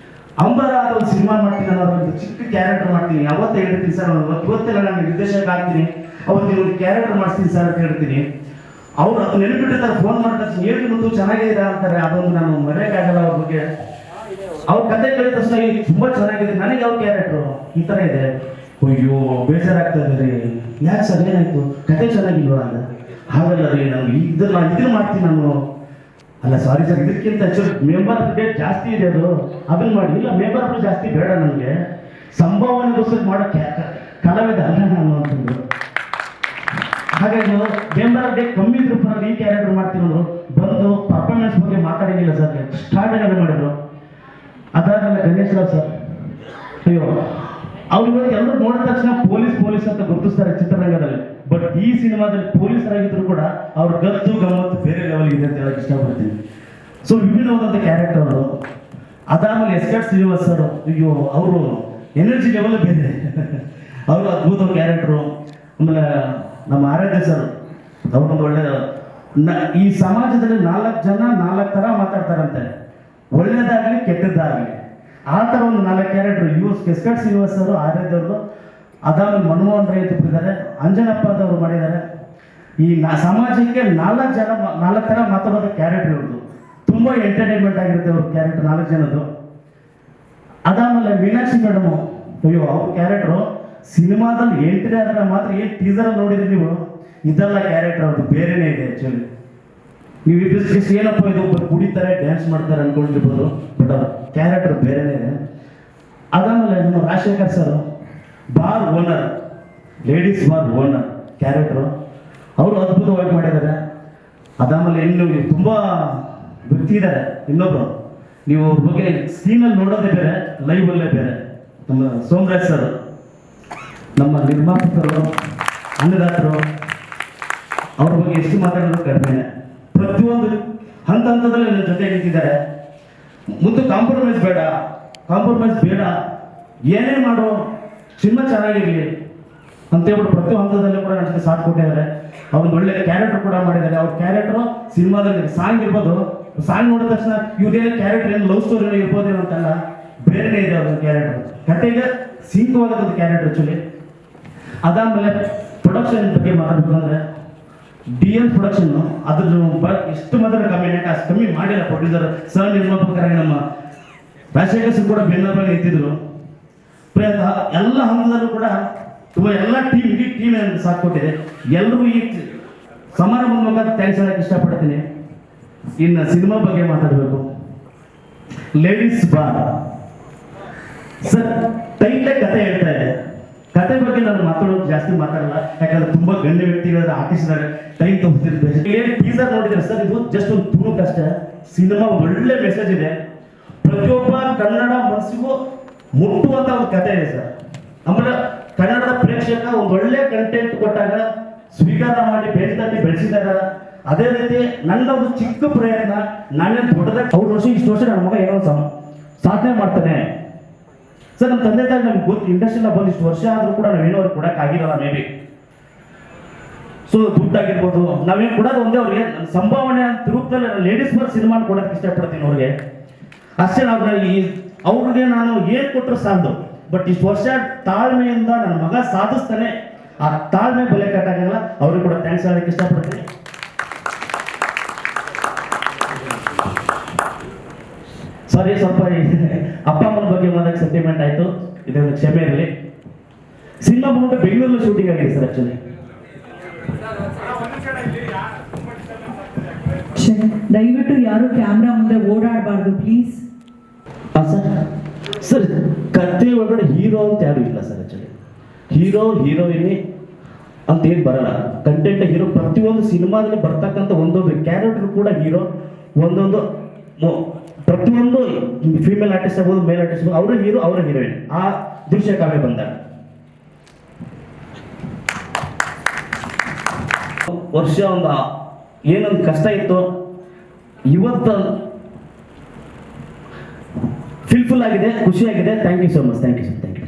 ಅಂಬರ ಒಂದು ಸಿನಿಮಾ ಮಾಡ್ತೀನಿ, ನಾನು ಒಂದು ಚಿಕ್ಕ ಕ್ಯಾರೆಕ್ಟರ್ ಮಾಡ್ತೀನಿ. ಅವತ್ತೇ ಹೇಳ್ತೀನಿ ಸರ್, ಇವತ್ತೆಲ್ಲ ನಾನು ನಿರ್ದೇಶಕ ಆಗ್ತೀನಿ, ಅವತ್ತಿನ ಒಂದು ಕ್ಯಾರೆಕ್ಟರ್ ಮಾಡಿಸ್ತೀನಿ ಸರ್ ಅಂತ ಹೇಳ್ತೀನಿ. ಅವ್ರು ಅದು ನೆನಪಿಟ್ಟಿರ್ತಾರೆ, ಫೋನ್ ಮಾಡಿದ ತಕ್ಷಣ ಹೇಳಿ ಮುಂದೆ ಚೆನ್ನಾಗಿದ್ದೀರಾ ಅಂತಾರೆ. ಅದೊಂದು ನಾನು ಮರೆಯೋಕ್ಕಾಗಲ್ಲ ಅವ್ರ ಬಗ್ಗೆ. ಅವ್ರ ಕತೆ ಕೇಳಿದ ತಕ್ಷಣ ತುಂಬ ಚೆನ್ನಾಗಿದೆ, ನನಗೆ ಅವ್ರ ಕ್ಯಾರೆಕ್ಟ್ರು ಈ ಥರ ಇದೆ. ಅಯ್ಯೋ ಬೇಜಾರಾಗ್ತಾ ಇದೆ ರೀ, ಯಾಕೆ ಸರ್ ಏನಾಯ್ತು, ಕತೆ ಚೆನ್ನಾಗಿಲ್ವಾ ಅಂತ. ಹಾಗಲ್ಲ ರೀ, ನಾನು ಇದನ್ನ ಮಾಡ್ತೀನಿ ನಾನು. ಅಲ್ಲ ಸಾರಿ ಸರ್, ಇದಕ್ಕಿಂತ ಆ್ಯಕ್ಚುಲಿ ಮೆಂಬರ್ ಡೇಟ್ ಜಾಸ್ತಿ ಇದೆ, ಅದನ್ನ ಮಾಡಿ. ಇಲ್ಲ ಮೆಂಬರ್ ಜಾಸ್ತಿ ಬೇಡ ನನಗೆ, ಸಂಭಾವನೆಗೋಸ್ಕರ ಮಾಡೋ ಕಲಾವಿದ ಅಲ್ಲ ನಾನು ಅಂತಂದು. ಹಾಗಾಗಿ ಮೆಂಬರ್ ಡೇ ಕಮ್ಮಿ ಇದ್ರು ಪರವಾಗಿ ಈ ಕ್ಯಾರೆಕ್ಟರ್ ಮಾಡ್ತಿರೋದು. ಬಂದು ಪರ್ಫಾರ್ಮೆನ್ಸ್ ಬಗ್ಗೆ ಮಾತಾಡಿಲ್ಲ ಸರ್, ಸ್ಟಾರ್ಟಿಂಗ್ ಮಾಡಿದ್ರು. ಅದಾಗಲ್ಲ ಗಣೇಶ್ ರಾವ್ ಸರ್, ಅಯ್ಯೋ ಅವ್ರು ಇವತ್ತು ಎಲ್ಲರೂ ನೋಡಿದ ತಕ್ಷಣ ಪೊಲೀಸ್ ಅಂತ ಗುರುತಿಸ್ತಾರೆ ಚಿತ್ರರಂಗದಲ್ಲಿ. ಬಟ್ ಈ ಸಿನಿಮಾದಲ್ಲಿ ಪೊಲೀಸರಾಗಿದ್ರು ಕೂಡ ಅವ್ರ ಗತ್ತು ಗಮ್ಮತ್ತು ಬೇರೆ ಲೆವೆಲ್ ಇದೆ ಅಂತ ಹೇಳಕ್ ಇಷ್ಟಪಡ್ತೀನಿ. ಸೊ ವಿಭಿನ್ನವಾದಂಥ ಕ್ಯಾರೆಕ್ಟರ್ ಅವರು. ಅದಾದ್ಮೇಲೆ ಎಸ್ಕಟ್ ಶ್ರೀನಿವಾಸ್ ಸರ್, ಅಯ್ಯೋ ಅವರು ಎನರ್ಜಿ ಲೆವೆಲ್ ಬೇರೆ, ಅವರು ಅದ್ಭುತ ಕ್ಯಾರೆಕ್ಟರು. ಆಮೇಲೆ ನಮ್ಮ ಆರಾಧ್ಯ ಸರ್, ಅವ್ರೊಂದು ಒಳ್ಳೆ ಈ ಸಮಾಜದಲ್ಲಿ 4 ಜನ 4 ಥರ ಮಾತಾಡ್ತಾರಂತೆ, ಒಳ್ಳೇದಾಗಲಿ ಕೆಟ್ಟದ್ದಾಗಲಿ. ಆ ಥರ ಒಂದು 4 ಕ್ಯಾರೆಕ್ಟರ್ ಎಸ್ಕಟ್ ಶ್ರೀನಿವಾಸ್ ಅವರು, ಆರಾಧ್ಯವ್ರದ್ದು. ಅದಾದ್ಮೇಲೆ ಮನಮೋಹನ್ ರೈ ಇದ್ದಾರೆ, ಅಂಜನಪ್ಪದವರು ಮಾಡಿದ್ದಾರೆ. ಈ ಸಮಾಜಕ್ಕೆ 4 ಜನ 4 ಥರ ಮಾತಾಡೋದು ಕ್ಯಾರೆಕ್ಟರ್ ಇರೋದು. ತುಂಬ ಎಂಟರ್ಟೈನ್ಮೆಂಟ್ ಆಗಿರುತ್ತೆ ಅವ್ರ ಕ್ಯಾರೆಕ್ಟರ್ 4 ಜನದ್ದು. ಅದಾದ್ಮೇಲೆ ಮೀನಾಕ್ಷಿ ಮೇಡಮು, ಅಯ್ಯೋ ಅವ್ರ ಕ್ಯಾರೆಕ್ಟ್ರು ಸಿನಿಮಾದಲ್ಲಿ ಎಂಟ್ರಿ ಆದ್ರೆ ಮಾತ್ರ ಏನು ಟೀಸರಲ್ಲಿ ನೋಡಿದ್ರಿ ನೀವು, ಇದೆಲ್ಲ ಕ್ಯಾರೆಕ್ಟರ್ ಅವ್ರದ್ದು ಬೇರೆನೇ ಇದೆ ಆ್ಯಕ್ಚುಲಿ. ನೀವು ಇದು ಏನಪ್ಪ ಇದು ಕುಡಿತಾರೆ ಡ್ಯಾನ್ಸ್ ಮಾಡ್ತಾರೆ ಅನ್ಕೊಂಡಿರ್ಬೋದು, ಬಟ್ ಅವ್ರ ಕ್ಯಾರೆಕ್ಟರ್ ಬೇರೆನೇ ಇದೆ. ಅದಾದಮೇಲೆ ನಮ್ಮ Rajashekar sir, bar owner, ladies bar owner character, ಅವರು ಅದ್ಭುತವಾಗಿ ಮಾಡಿದ್ದಾರೆ. ಅದಾದಮೇಲೆ ಇನ್ನು ತುಂಬ ವ್ಯಕ್ತಿ ಇದ್ದಾರೆ ಇನ್ನೊಬ್ರು, ನೀವು ಅವ್ರ ಬಗ್ಗೆ ಸ್ಕ್ರೀನಲ್ಲಿ ನೋಡೋದೇ ಬೇರೆ, ಲೈವಲ್ಲೇ ಬೇರೆ. ನಮ್ಮ ಸೋಮರಾಜ್ ಸರ್, ನಮ್ಮ ನಿರ್ಮಾಪಕರು, ಅನ್ನದಾತರು, ಅವ್ರ ಬಗ್ಗೆ ಎಷ್ಟು ಮಾತಾಡೋದು ಕಡಿಮೆ. ಪ್ರತಿಯೊಂದು ಹಂತದಲ್ಲಿ ನನ್ನ ಜೊತೆ ನಿಂತಿದ್ದಾರೆ. ಮುಂದೆ ಕಾಂಪ್ರಮೈಸ್ ಬೇಡ, ಏನೇ ಮಾಡೋ ಸಿನಿಮಾ ಚೆನ್ನಾಗಿರಲಿ ಅಂತೇಳ್ಬಿಟ್ಟು ಪ್ರತಿ ಹಂತದಲ್ಲೂ ಕೂಡ ನನ್ನ ಜೊತೆ ಸಾಥ್ ಕೊಟ್ಟಿದ್ದಾರೆ. ಅವ್ರೊಂದು ಒಳ್ಳೆ ಕ್ಯಾರೆಕ್ಟರ್ ಕೂಡ ಮಾಡಿದ್ದಾರೆ. ಅವ್ರ ಕ್ಯಾರೆಕ್ಟರು ಸಿನಿಮಾದಲ್ಲಿ ಸಾಂಗ್ ಇರ್ಬೋದು, ಸಾಂಗ್ ನೋಡಿದ ತಕ್ಷಣ ಇವ್ರದೇ ಕ್ಯಾರೆಕ್ಟರ್ ಏನು ಲವ್ ಸ್ಟೋರಿ ಇರ್ಬೋದೇನೋ ಅಂತಲ್ಲ, ಬೇರೆನೇ ಇದೆ ಅವ್ರ ಕ್ಯಾರೆಕ್ಟರ್, ಕಥೆಗೆ ಸೀಮಿತವಾದ ಕ್ಯಾರೆಕ್ಟರ್ ಆ್ಯಕ್ಚುಲಿ. ಅದಾದಮೇಲೆ ಪ್ರೊಡಕ್ಷನ್ ಬಗ್ಗೆ ಮಾತಾಡ್ಬೇಕಂದ್ರೆ DN ಪ್ರೊಡಕ್ಷನ್ ಅದ್ರ ಎಷ್ಟು ಮಾತ್ರ ಕಮ್ಮಿ ಅಷ್ಟು ಕಮ್ಮಿ ಮಾಡಿಲ್ಲ. ಪ್ರೊಡ್ಯೂಸರ್ ಸಹ ನಿರ್ಮಾಪಕರಾಗಿ ನಮ್ಮ ರಾಜಶೇಖರ್ ಸರ್ ಕೂಡ ಬೆನ್ನಬಾಗಿ ನಿಂತಿದ್ರು. ಎಲ್ಲ ಹಂತದಲ್ಲೂ ಕೂಡ ತುಂಬ ಎಲ್ಲ ಇಡೀ ಟೀಮ್ ಸಾಥ್ ಕೊಟ್ಟಿದೆ. ಎಲ್ಲರೂ ಈ ಸಮಾರಂಭದ ಮೂಲಕ ಥ್ಯಾಂಕ್ಸ್ ಹೇಳಕ್ಕೆ ಇಷ್ಟಪಡ್ತೀನಿ. ಇನ್ನು ಸಿನಿಮಾ ಬಗ್ಗೆ ಮಾತಾಡಬೇಕು. ಲೇಡೀಸ್ ಬಾರ್ ಸರ್, ಟೈಟ್ಲೆ ಕತೆ ಹೇಳ್ತಾ ಇದೆ. ಕತೆ ಬಗ್ಗೆ ನಾನು ಮಾತಾಡೋದು ಜಾಸ್ತಿ ಮಾತಾಡಲ್ಲ, ಯಾಕಂದ್ರೆ ತುಂಬಾ ಗಣ್ಯ ವ್ಯಕ್ತಿಗಳ ಆರ್ಟಿಸ್ಟ್ ಟೈಮ್ ತಗೋತಿರ್ತಾರೆ. ಟೀಸರ್ ನೋಡಿದ್ರೆ ಸರ್, ಇದು ಜಸ್ಟ್ ಒಂದು ತುಣುಕ್ ಅಷ್ಟೇ. ಸಿನಿಮಾ ಒಳ್ಳೆ ಮೆಸೇಜ್ ಇದೆ, ಪ್ರತಿಯೊಬ್ಬ ಕನ್ನಡ ಮನಸ್ಸಿಗೂ ಮುಟ್ಟುವಂತ ಒಂದು ಕತೆ ಇದೆ ಸರ್. ಆಮೇಲೆ ಕನ್ನಡದ ಪ್ರೇಕ್ಷಕ ಒಂದು ಒಳ್ಳೆ ಕಂಟೆಂಟ್ ಕೊಟ್ಟಾಗ ಸ್ವೀಕಾರ ಮಾಡಿ ಬೆಳೆಸಿದಾಗ, ಅದೇ ರೀತಿ ನನ್ನ ಒಂದು ಚಿಕ್ಕ ಪ್ರಯತ್ನ, ನಾನೇನು ದೊಡ್ಡದಾಗಿ ಇಷ್ಟು ವರ್ಷ ನನ್ನ ಮಗ ಏನೋ ಸಾಧನೆ ಮಾಡ್ತಾನೆ ಸರ್. ನಮ್ಮ ತಂದೆ ತಾಯಿ ನಮ್ಗೆ ಗೊತ್ತು, ಇಂಡಸ್ಟ್ರಿನ ಬಂದು ಇಷ್ಟು ವರ್ಷ ಆದ್ರೂ ಕೂಡ ನಾವೇನೋ ಅವ್ರಿಗೆ ಕೊಡಕ್ಕಾಗಿರಲ್ಲ ಮೇ ಬಿ. ಸೊ ದುಡ್ಡಾಗಿರ್ಬೋದು ನಾವೇನು ಕೊಡೋದು ಒಂದೇ, ಅವ್ರಿಗೆ ಸಂಭಾವನೆ ಅಂತ ರೂಪದಲ್ಲಿ ಲೇಡೀಸ್ ಬಾರ್ ಸಿನಿಮಾ ಕೊಡೋಕೆ ಇಷ್ಟಪಡ್ತೀನಿ ಅವ್ರಿಗೆ ಅಷ್ಟೇ. ಅವ್ರಿಗೆ ನಾನು ಏನು ಕೊಟ್ಟರು ಸಾಲದು, ಬಟ್ ಇಷ್ಟು ವರ್ಷ ತಾಳ್ಮೆಯಿಂದ ನನ್ನ ಮಗ ಸಾಧಿಸ್ತಾನೆ, ಆ ತಾಳ್ಮೆ ಬೆಲೆ ಕಟ್ಟಾಗಲ್ಲ. ಅವ್ರಿಗೆ ಕೂಡ ಥ್ಯಾಂಕ್ಸ್ ಹೇಳಕ್ಕೆ ಇಷ್ಟಪಡ್ತೀನಿ. ಸಾರಿ, ಸ್ವಲ್ಪ ಅಪ್ಪ ಅಮ್ಮನ ಬಗ್ಗೆ ಮಾತಾಡಕ್ಕೆ ಸೆಂಟಿಮೆಂಟ್ ಆಯ್ತು, ಇದೊಂದು ಕ್ಷಮೆ ಇರಲಿ. ಸಿನಿಮಾ ಬಂದ್ಬಿಟ್ಟು ಬೆಂಗಳೂರಲ್ಲಿ ಶೂಟಿಂಗ್ ಆಗಿದೆ ಸರ್ ಆಕ್ಚುಲಿ. ದಯವಿಟ್ಟು ಯಾರು ಕ್ಯಾಮ್ರಾ ಮುಂದೆ ಓಡಾಡಬಾರ್ದು ಪ್ಲೀಸ್. ಸರ್ ಕತೆ ಒಳಗಡೆ ಹೀರೋ ಅಂತ ಯಾರು ಇಲ್ಲ ಸರ್ ಆಕ್ಚುಲಿ. ಹೀರೋಯಿನಿ ಅಂತ ಏನು ಬರಲ್ಲ, ಕಂಟೆಂಟ್ ಹೀರೋ. ಪ್ರತಿಯೊಂದು ಸಿನಿಮಾದಲ್ಲಿ ಬರ್ತಕ್ಕಂಥ ಒಂದೊಂದು ಕ್ಯಾರೆಕ್ಟರ್ ಕೂಡ ಹೀರೋ, ಒಂದೊಂದು ಪ್ರತಿಯೊಂದು ಫೀಮೇಲ್ ಆರ್ಟಿಸ್ಟ್ ಆಗ್ಬೋದು, ಮೇಲ್ ಆರ್ಟಿಸ್ಟ್ ಆಗ್ಬೋದು, ಅವರ ಹೀರೋ ಅವರ ಹೀರೋಯಿನ್ ಆ ದೃಶ್ಯ ಕಾವ್ಯ ಬಂದಾಗ ವರ್ಷ ಒಂದು ಏನೊಂದು ಕಷ್ಟ ಇತ್ತು, ಇವತ್ತು ಫಿಲ್ಫುಲ್ ಆಗಿದೆ, ಖುಷಿಯಾಗಿದೆ. Thank you so much. Thank you sir. Thank you.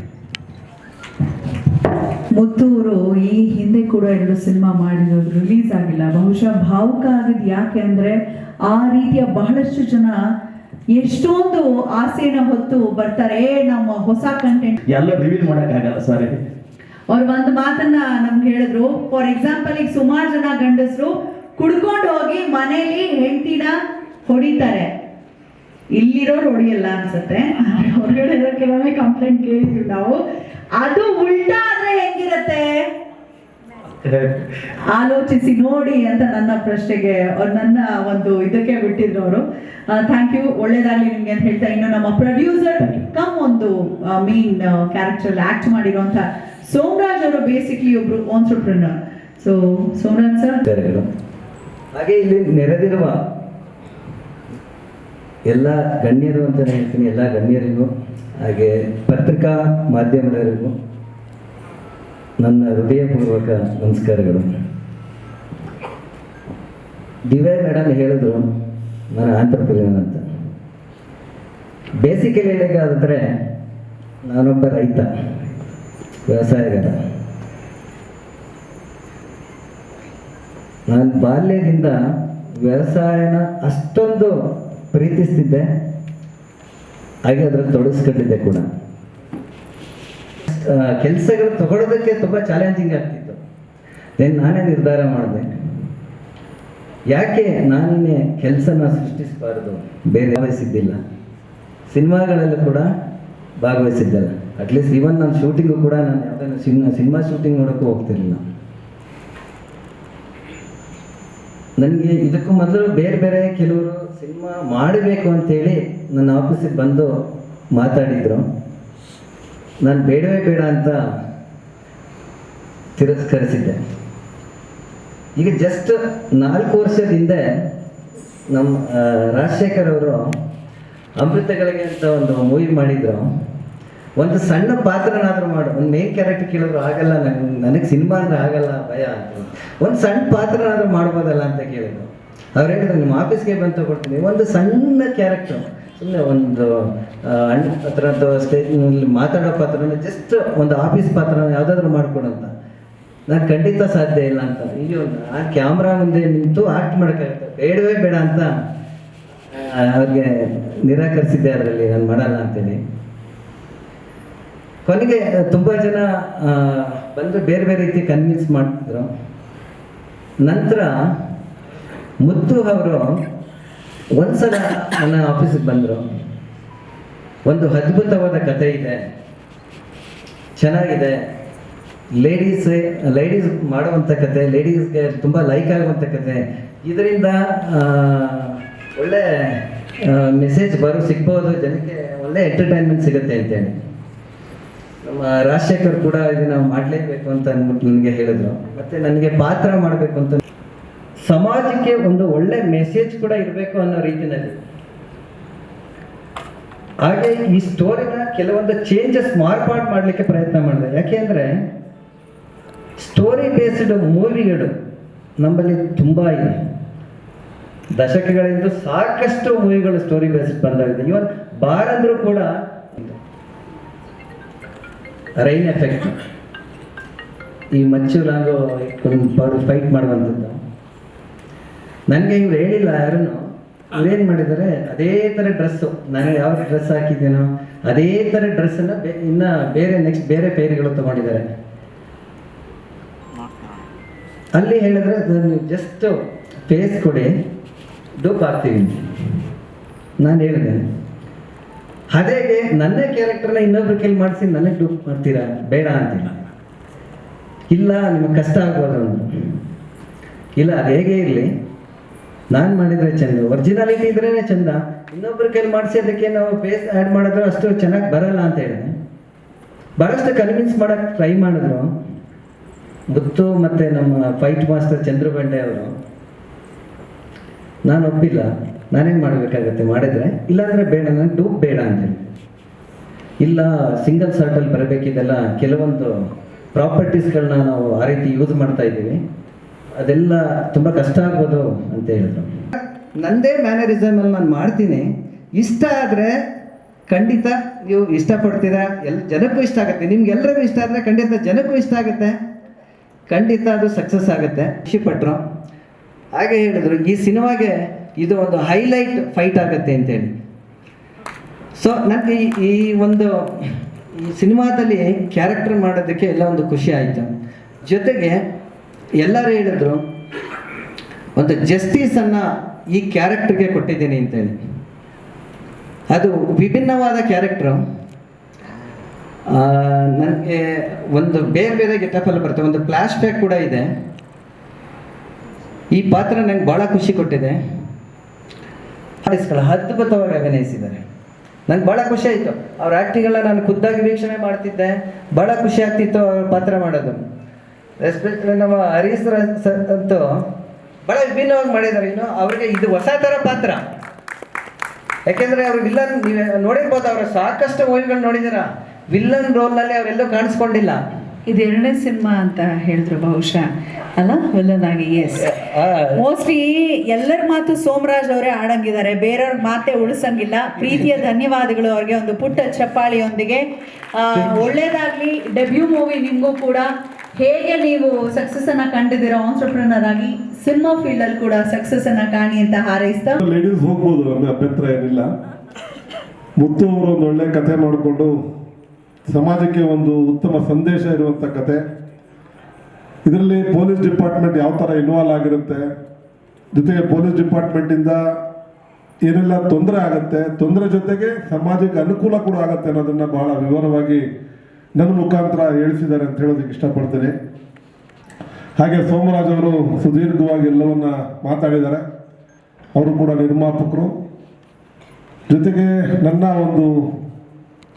ಮುತ್ತೂರು ಈ ಹಿಂದೆ ಕೂಡ 2 ಸಿನಿಮಾ ಮಾಡಿರೋದು ರಿಲೀಸ್ ಆಗಿಲ್ಲ. ಬಹುಶಃ ಭಾವುಕ ಆಗಿದ್ದು ಯಾಕೆ ಅಂದರೆ ಆ ರೀತಿಯ ಬಹಳಷ್ಟು ಜನ ಎಷ್ಟೊಂದು ಆಸೆನ ಹೊತ್ತು ಬರ್ತಾರೆ, ನಮ್ಮ ಹೊಸ ಕಂಟೆಂಟ್ ಎಲ್ಲ ರಿವೀಲ್ ಮಾಡೋಕ್ಕಾಗಲ್ಲ, ಸಾರಿ. ಅವ್ರು ಒಂದು ಮಾತನ್ನ ನಮ್ಗೆ ಹೇಳಿದ್ರು. ಫಾರ್ ಎಕ್ಸಾಂಪಲ್, ಈಗ ಸುಮಾರು ಜನ ಗಂಡಸರು ಕುಡ್ಕೊಂಡು ಹೋಗಿ ಮನೇಲಿ ಹೆಂಡತಿನ ಹೊಡಿತಾರೆ, ಇಲ್ಲಿರೋರು ಹೊಡಿಯಲ್ಲ ಅನ್ಸುತ್ತೆ, ಹೊರಗಡೆ ಕೆಲವೊಮ್ಮೆ ಕಂಪ್ಲೇಂಟ್ ಕೇಳಿದ್ವಿ ನಾವು. ಅದು ಉಲ್ಟಾ ಆದ್ರೆ ಹೆಂಗಿರತ್ತೆ ಆಲೋಚಿಸಿ ನೋಡಿ ಅಂತ ನನ್ನ ಪ್ರಶ್ನೆಗೆ ನನ್ನ ಒಂದು ಇದಕ್ಕೆ ಬಿಟ್ಟಿದ್ರು ಅವರು. ಥ್ಯಾಂಕ್ ಯು, ಒಳ್ಳೇದಾಗಲಿ ನಿಮ್ಗೆ ಅಂತ ಹೇಳ್ತಾ, ಇನ್ನು ನಮ್ಮ ಪ್ರೊಡ್ಯೂಸರ್ ಕಮ್ ಒಂದು ಮೇನ್ ಕ್ಯಾರೆಕ್ಟರ್ ಆಕ್ಟ್ ಮಾಡಿರುವಂತ ಸೋಮರಾಜ್ ಅವರು ಬೇಸಿಕ್ಲಿ ಒಬ್ರು ಆಂಟ್ರಪ್ರೆನರ್. ಸೊ ಸೋಮರಾಜ್ ಸರ್, ಹಾಗೆ ಇಲ್ಲಿ ನೆರೆದಿರುವ ಎಲ್ಲ ಗಣ್ಯರು ಅಂತ ಹೇಳ್ತೀನಿ, ಎಲ್ಲ ಗಣ್ಯರಿಗೂ ಹಾಗೆ ಪತ್ರಿಕಾ ಮಾಧ್ಯಮದವರಿಗೂ ನನ್ನ ಹೃದಯಪೂರ್ವಕ ನಮಸ್ಕಾರಗಳು. ದಿವ್ಯಾ ಮೇಡಮ್ ಹೇಳಿದ್ರು ನಾನು ಆಂಟ್ರಪ್ರೆನರ್ ಅಂತ. ಬೇಸಿಕಲಿ ಹೇಳಬೇಕಾದ್ರೆ ನಾನೊಬ್ಬ ರೈತ, ವ್ಯವಸಾಯಗಾರ. ನಾನು ಬಾಲ್ಯದಿಂದ ವ್ಯವಸಾಯನ ಅಷ್ಟೊಂದು ಪ್ರೀತಿಸ್ತಿದ್ದೆ, ಹಾಗೆ ಅದರಲ್ಲಿ ತೊಡಗಿಸ್ಕೊಂಡಿದ್ದೆ ಕೂಡ. ಕೆಲಸಗಳು ತಗೊಳ್ಳೋದಕ್ಕೆ ತುಂಬ ಚಾಲೆಂಜಿಂಗ್ ಆಗ್ತಿತ್ತು. ದೆನ್ ನಾನೇ ನಿರ್ಧಾರ ಮಾಡಿದೆ, ಯಾಕೆ ನಾನೇ ಕೆಲಸನ ಸೃಷ್ಟಿಸಬಾರ್ದು. ಬೇರೆ ಭಾಗವಹಿಸಿದ್ದಿಲ್ಲ, ಸಿನಿಮಾಗಳಲ್ಲೂ ಕೂಡ ಭಾಗವಹಿಸಿದ್ದಲ್ಲ. ಅಟ್ಲೀಸ್ಟ್ ಈವನ್ ನಾನು ಶೂಟಿಂಗು ಕೂಡ ನಾನು ಯಾವುದನ್ನು ಸಿನಿಮಾ ಶೂಟಿಂಗ್ ನೋಡೋಕ್ಕೂ ಹೋಗ್ತಿರಲಿಲ್ಲ. ನನಗೆ ಇದಕ್ಕೂ ಮೊದಲು ಬೇರೆ ಬೇರೆ ಕೆಲವರು ಸಿನಿಮಾ ಮಾಡಬೇಕು ಅಂತೇಳಿ ನನ್ನ ಆಫೀಸಿಗೆ ಬಂದು ಮಾತಾಡಿದ್ರು. ನಾನು ಬೇಡವೇ ಬೇಡ ಅಂತ ತಿರಸ್ಕರಿಸಿದ್ದೆ. ಈಗ ಜಸ್ಟ್ 4 ವರ್ಷದ ಹಿಂದೆ ನಮ್ಮ ರಾಜಶೇಖರ್ ಅವರು ಅಮೃತಗಳಿಗೆ ಅಂತ ಒಂದು ಮೂವಿ ಮಾಡಿದ್ರು. ಒಂದು ಸಣ್ಣ ಪಾತ್ರನಾದರೂ ಮಾಡು, ಒಂದು ಮೇನ್ ಕ್ಯಾರೆಕ್ಟರ್ ಕೇಳಿದ್ರು ಆಗಲ್ಲ, ನನಗೆ ಸಿನಿಮಾ ಅಂದರೆ ಆಗಲ್ಲ, ಭಯ ಅಂತ. ಒಂದು ಸಣ್ಣ ಪಾತ್ರನಾದರೂ ಮಾಡ್ಬೋದಲ್ಲ ಅಂತ ಕೇಳಿದ್ರು. ಅವ್ರು ಹೇಳಿದ್ರು ನಿಮ್ಮ ಆಫೀಸ್ಗೆ ಬಂದು ತಗೊಳ್ತೀನಿ, ಒಂದು ಸಣ್ಣ ಕ್ಯಾರೆಕ್ಟರ್, ಸುಮ್ಮನೆ ಒಂದು ಅಣ್ಣ ಹತ್ರ ಅಥವಾ ಸ್ಟೇಜ್ನಲ್ಲಿ ಮಾತಾಡೋ ಪಾತ್ರನ, ಜಸ್ಟ್ ಒಂದು ಆಫೀಸ್ ಪಾತ್ರ ಯಾವುದಾದ್ರೂ ಮಾಡ್ಕೊಡಂತ. ನಾನು ಖಂಡಿತ ಸಾಧ್ಯ ಇಲ್ಲ ಅಂತ. ಈಗ ಆ ಕ್ಯಾಮ್ರಾ ಮುಂದೆ ನಿಂತು ಆಕ್ಟ್ ಮಾಡೋಕ್ಕಾಗುತ್ತೆ, ಬೇಡವೇ ಬೇಡ ಅಂತ ಅವ್ರಿಗೆ ನಿರಾಕರಿಸಿದ್ದೆ. ಅದರಲ್ಲಿ ನಾನು ಮಾಡಲ್ಲ ಅಂತೇಳಿ. ಕೊನೆಗೆ ತುಂಬ ಜನ ಬಂದು ಬೇರೆ ಬೇರೆ ರೀತಿ ಕನ್ವಿನ್ಸ್ ಮಾಡ್ತಿದ್ರು. ನಂತರ ಮುತ್ತು ಅವರು ಒಂದ್ಸಲ ನನ್ನ ಆಫೀಸಿಗೆ ಬಂದರು. ಒಂದು ಅದ್ಭುತವಾದ ಕತೆ ಇದೆ, ಚೆನ್ನಾಗಿದೆ, ಲೇಡೀಸ್ ಮಾಡುವಂಥ ಕತೆ, ಲೇಡೀಸ್ಗೆ ತುಂಬ ಲೈಕ್ ಆಗುವಂಥ ಕತೆ, ಇದರಿಂದ ಒಳ್ಳೆ ಮೆಸೇಜ್ ಸಿಗ್ಬೋದು, ಜನಕ್ಕೆ ಒಳ್ಳೆ ಎಂಟರ್ಟೈನ್ಮೆಂಟ್ ಸಿಗುತ್ತೆ ಅಂತೇಳಿ ನಮ್ಮ ರಾಜಶೇಖರ್ ಕೂಡ ಇದನ್ನ ಮಾಡಲೇಬೇಕು ಅಂತ ಅಂದ್ಬಿಟ್ಟು ನನಗೆ ಹೇಳಿದ್ರು. ಮತ್ತೆ ನನಗೆ ಪಾತ್ರ ಮಾಡಬೇಕು ಅಂತ, ಸಮಾಜಕ್ಕೆ ಒಂದು ಒಳ್ಳೆ ಮೆಸೇಜ್ ಕೂಡ ಇರಬೇಕು ಅನ್ನೋ ರೀತಿಯಲ್ಲಿ. ಹಾಗೆ ಈ ಸ್ಟೋರಿನ ಕೆಲವೊಂದು ಚೇಂಜಸ್ ಮಾರ್ಪಾಡು ಮಾಡಲಿಕ್ಕೆ ಪ್ರಯತ್ನ ಮಾಡಿದೆ. ಯಾಕೆಂದ್ರೆ ಸ್ಟೋರಿ ಬೇಸ್ಡ್ ಮೂವಿಗಳು ನಮ್ಮಲ್ಲಿ ತುಂಬ ಇದೆ. ದಶಕಗಳಿಂದ ಸಾಕಷ್ಟು ಮೂವಿಗಳು ಸ್ಟೋರಿ ಬೇಸ್ಡ್ ಬಂದಾಗಿದೆ. ಇವನ್ ಬಾರಂದ್ರೂ ಕೂಡ ರೈನ್ ಎಫೆಕ್ಟ್, ಈ ಮಚ್ಚು ಲಾಂಗು ಫೈಟ್ ಮಾಡುವಂಥದ್ದು. ನನಗೆ ಇವ್ರು ಹೇಳಿಲ್ಲ ಯಾರನ್ನು. ಇವ್ರೇನು ಮಾಡಿದ್ದಾರೆ, ಅದೇ ಥರ ಡ್ರೆಸ್ಸು, ನಾನು ಯಾವ ಡ್ರೆಸ್ ಹಾಕಿದ್ದೀನೋ ಅದೇ ಥರ ಡ್ರೆಸ್ಸನ್ನು ಇನ್ನು ನೆಕ್ಸ್ಟ್ ಬೇರೆ ಪೇರುಗಳು ತೊಗೊಂಡಿದ್ದಾರೆ. ಅಲ್ಲಿ ಹೇಳಿದ್ರೆ ನೀವು ಜಸ್ಟ್ ಫೇಸ್ ಕೊಡಿ, ಡೂಪ್ ಆಗ್ತೀವಿ. ನಾನು ಹೇಳಿದೆ ಅದೇಗೆ ನನ್ನ ಕ್ಯಾರೆಕ್ಟರ್ನ ಇನ್ನೊಬ್ರ ಕೈಲಿ ಮಾಡಿಸಿ ನನಗೆ ಡೂಪ್ ಮಾಡ್ತೀರಾ, ಬೇಡ ಅಂತೀರ. ಇಲ್ಲ ನಿಮಗೆ ಕಷ್ಟ ಆಗ್ಬೋದು ಅಂದರು. ಇಲ್ಲ ಅದು ಹೇಗೆ ಇರಲಿ, ನಾನು ಮಾಡಿದರೆ ಚೆಂದ, ಒರಿಜಿನಾಲಿಟಿ ಇದ್ರೇ ಚೆಂದ, ಇನ್ನೊಬ್ರ ಕೈಲಿ ಮಾಡಿಸಿ ಅದಕ್ಕೆ ನಾವು ಫೇಸ್ ಆ್ಯಡ್ ಮಾಡಿದ್ರೆ ಅಷ್ಟು ಚೆನ್ನಾಗಿ ಬರಲ್ಲ ಅಂತ ಹೇಳಿದೆ. ಭಾಳಷ್ಟು ಕನ್ವಿನ್ಸ್ ಮಾಡೋಕ್ಕೆ ಟ್ರೈ ಮಾಡಿದ್ರು ಮುತ್ತು ಮತ್ತು ನಮ್ಮ ಫೈಟ್ ಮಾಸ್ಟರ್ ಚಂದ್ರು ಬಂಡೆ ಅವರು. ನಾನು ಒಪ್ಪಿಲ್ಲ, ನಾನೇನು ಮಾಡಬೇಕಾಗತ್ತೆ ಮಾಡಿದ್ರೆ, ಇಲ್ಲಾಂದರೆ ಬೇಡ, ನನಗೆ ಡೂಪ್ ಬೇಡ ಅಂತೇಳಿ. ಇಲ್ಲ ಸಿಂಗಲ್ ಸಾರ್ಟಲ್ಲಿ ಬರಬೇಕಿದೆಲ್ಲ ಕೆಲವೊಂದು ಪ್ರಾಪರ್ಟೀಸ್ಗಳನ್ನ ನಾವು ಆ ರೀತಿ ಯೂಸ್ ಮಾಡ್ತಾ ಇದ್ದೀವಿ, ಅದೆಲ್ಲ ತುಂಬ ಕಷ್ಟ ಆಗ್ಬೋದು ಅಂತ ಹೇಳಿದ್ರು. ನನ್ನದೇ ಮ್ಯಾನರಿಸಮಲ್ಲಿ ನಾನು ಮಾಡ್ತೀನಿ, ಇಷ್ಟ ಆದರೆ ಖಂಡಿತ ನೀವು ಇಷ್ಟಪಡ್ತೀರಾ, ಜನಕ್ಕೂ ಇಷ್ಟ ಆಗುತ್ತೆ, ನಿಮ್ಗೆಲ್ಲರಿಗೂ ಇಷ್ಟ ಆದರೆ ಖಂಡಿತ ಜನಕ್ಕೂ ಇಷ್ಟ ಆಗುತ್ತೆ, ಖಂಡಿತ ಅದು ಸಕ್ಸಸ್ ಆಗುತ್ತೆ. ಖುಷಿಪಟ್ಟರು. ಹಾಗೆ ಹೇಳಿದ್ರು ಈ ಸಿನಿಮಾಗೆ ಇದು ಒಂದು ಹೈಲೈಟ್ ಫೈಟ್ ಆಗುತ್ತೆ ಅಂತೇಳಿ. ಸೊ ನನಗೆ ಈ ಸಿನಿಮಾದಲ್ಲಿ ಕ್ಯಾರೆಕ್ಟರ್ ಮಾಡೋದಕ್ಕೆ ಎಲ್ಲ ಒಂದು ಖುಷಿ ಆಯಿತು. ಜೊತೆಗೆ ಎಲ್ಲರೂ ಹೇಳಿದ್ರು ಒಂದು ಜಸ್ಟಿಸನ್ನು ಈ ಕ್ಯಾರೆಕ್ಟರ್ಗೆ ಕೊಟ್ಟಿದ್ದೀನಿ ಅಂತೇಳಿ. ಅದು ವಿಭಿನ್ನವಾದ ಕ್ಯಾರೆಕ್ಟ್ರು. ನನಗೆ ಒಂದು ಬೇರೆ ಬೇರೆ ಗೆಟಪಲ್ಲಿ ಬರ್ತದೆ, ಒಂದು ಫ್ಲ್ಯಾಶ್ ಬ್ಯಾಕ್ ಕೂಡ ಇದೆ. ಈ ಪಾತ್ರ ನಂಗೆ ಭಾಳ ಖುಷಿ ಕೊಟ್ಟಿದೆ. ಅದ್ಭುತವಾಗಿ ಅಭಿನಯಿಸಿದ್ದಾರೆ. ನಂಗೆ ಭಾಳ ಖುಷಿ ಆಯಿತು ಅವ್ರ ಆ್ಯಕ್ಟಿಂಗೆಲ್ಲ ನಾನು ಖುದ್ದಾಗಿ ವೀಕ್ಷಣೆ ಮಾಡ್ತಿದ್ದೆ, ಭಾಳ ಖುಷಿ ಆಗ್ತಿತ್ತು ಅವ್ರ ಪಾತ್ರ ಮಾಡೋದು. ಎಸ್ಪೆಷಲಿ ನಮ್ಮ ಹರೀಶ್ ಸರ್ ಅಂತೂ ಭಾಳ ವಿಭಿನ್ನವಾಗಿ ಮಾಡಿದ್ದಾರೆ. ಇನ್ನು ಅವ್ರಿಗೆ ಇದು ಹೊಸ ಥರ ಪಾತ್ರ, ಯಾಕೆಂದರೆ ಅವರು ವಿಲ್ಲನ್, ನೀವು ನೋಡಿರ್ಬೋದು, ಅವರು ಸಾಕಷ್ಟು ಮೂವಿಗಳು ನೋಡಿದ್ದೀರ, ವಿಲ್ಲನ್ ರೋಲ್ನಲ್ಲಿ ಅವರೆಲ್ಲೂ ಕಾಣಿಸ್ಕೊಂಡಿಲ್ಲ. ಇದು 2ನೇ ಸಿನಿಮಾ ಅಂತ ಹೇಳಿದ್ರು ಬಹುಶಃ ಅಲ್ಲ, ವಿಲನ್ ಆಗಿ. ಎಸ್, ಮೋಸ್ಟ್ಲಿ ಎಲ್ಲರ ಮಾತು ಸೋಮರಾಜ್ ಅವರೇ ಆಡಂಗಿದ್ದಾರೆ, ಬೇರೆಯವ್ರ ಮಾತೇ ಉಳಿಸಂಗಿಲ್ಲ. ಪ್ರೀತಿಯ ಧನ್ಯವಾದಗಳು ಅವ್ರಿಗೆ, ಒಂದು ಪುಟ್ಟ ಚಪ್ಪಾಳಿಯೊಂದಿಗೆ. ಒಳ್ಳೇದಾಗ್ಲಿ. ಡೆಬ್ಯೂ ಮೂವಿ ನಿಮಗೂ ಕೂಡ. ಹೇಗೆ ನೀವು ಸಕ್ಸಸ್ ಅನ್ನ ಕಂಡಿದ್ದೀರೋ ಆಂಟ್ರಪ್ರಿನರ್ ಆಗಿ, ಸಿನಿಮಾ ಫೀಲ್ಡ್ ಅಲ್ಲಿ ಕೂಡ ಸಕ್ಸಸ್ ಅನ್ನ ಕಾಣಿ ಅಂತ ಹಾರೈಸ್ತಾ. ಲೇಡೀಸ್ ಹೋಗ್ಬೋದು, ನಮಗೆ ಅಭ್ಯಂತರ ಏನಿಲ್ಲ. ಮುತ್ತು ಅವರು ಒಂದು ಒಳ್ಳೆ ಕಥೆ ಮಾಡಿಕೊಂಡು ಸಮಾಜಕ್ಕೆ ಒಂದು ಉತ್ತಮ ಸಂದೇಶ ಇರುವಂಥ ಕತೆ. ಇದರಲ್ಲಿ ಪೊಲೀಸ್ ಡಿಪಾರ್ಟ್ಮೆಂಟ್ ಯಾವ ಥರ ಇನ್ವಾಲ್ವ್ ಆಗಿರುತ್ತೆ, ಜೊತೆಗೆ ಪೊಲೀಸ್ ಡಿಪಾರ್ಟ್ಮೆಂಟಿಂದ ಏನೆಲ್ಲ ತೊಂದರೆ ಆಗುತ್ತೆ, ತೊಂದರೆ ಜೊತೆಗೆ ಸಮಾಜಕ್ಕೆ ಅನುಕೂಲ ಕೂಡ ಆಗುತ್ತೆ ಅನ್ನೋದನ್ನು ಬಹಳ ವಿವರವಾಗಿ ನನ್ನ ಮುಖಾಂತರ ಹೇಳಿಸಿದ್ದಾರೆ ಅಂತ ಹೇಳೋದಕ್ಕೆ ಇಷ್ಟಪಡ್ತೇನೆ. ಹಾಗೆ ಸೋಮರಾಜ್ ಅವರು ಸುದೀರ್ಘವಾಗಿ ಎಲ್ಲವನ್ನ ಮಾತಾಡಿದ್ದಾರೆ. ಅವರು ಕೂಡ ನಿರ್ಮಾಪಕರು. ಜೊತೆಗೆ ನನ್ನ ಒಂದು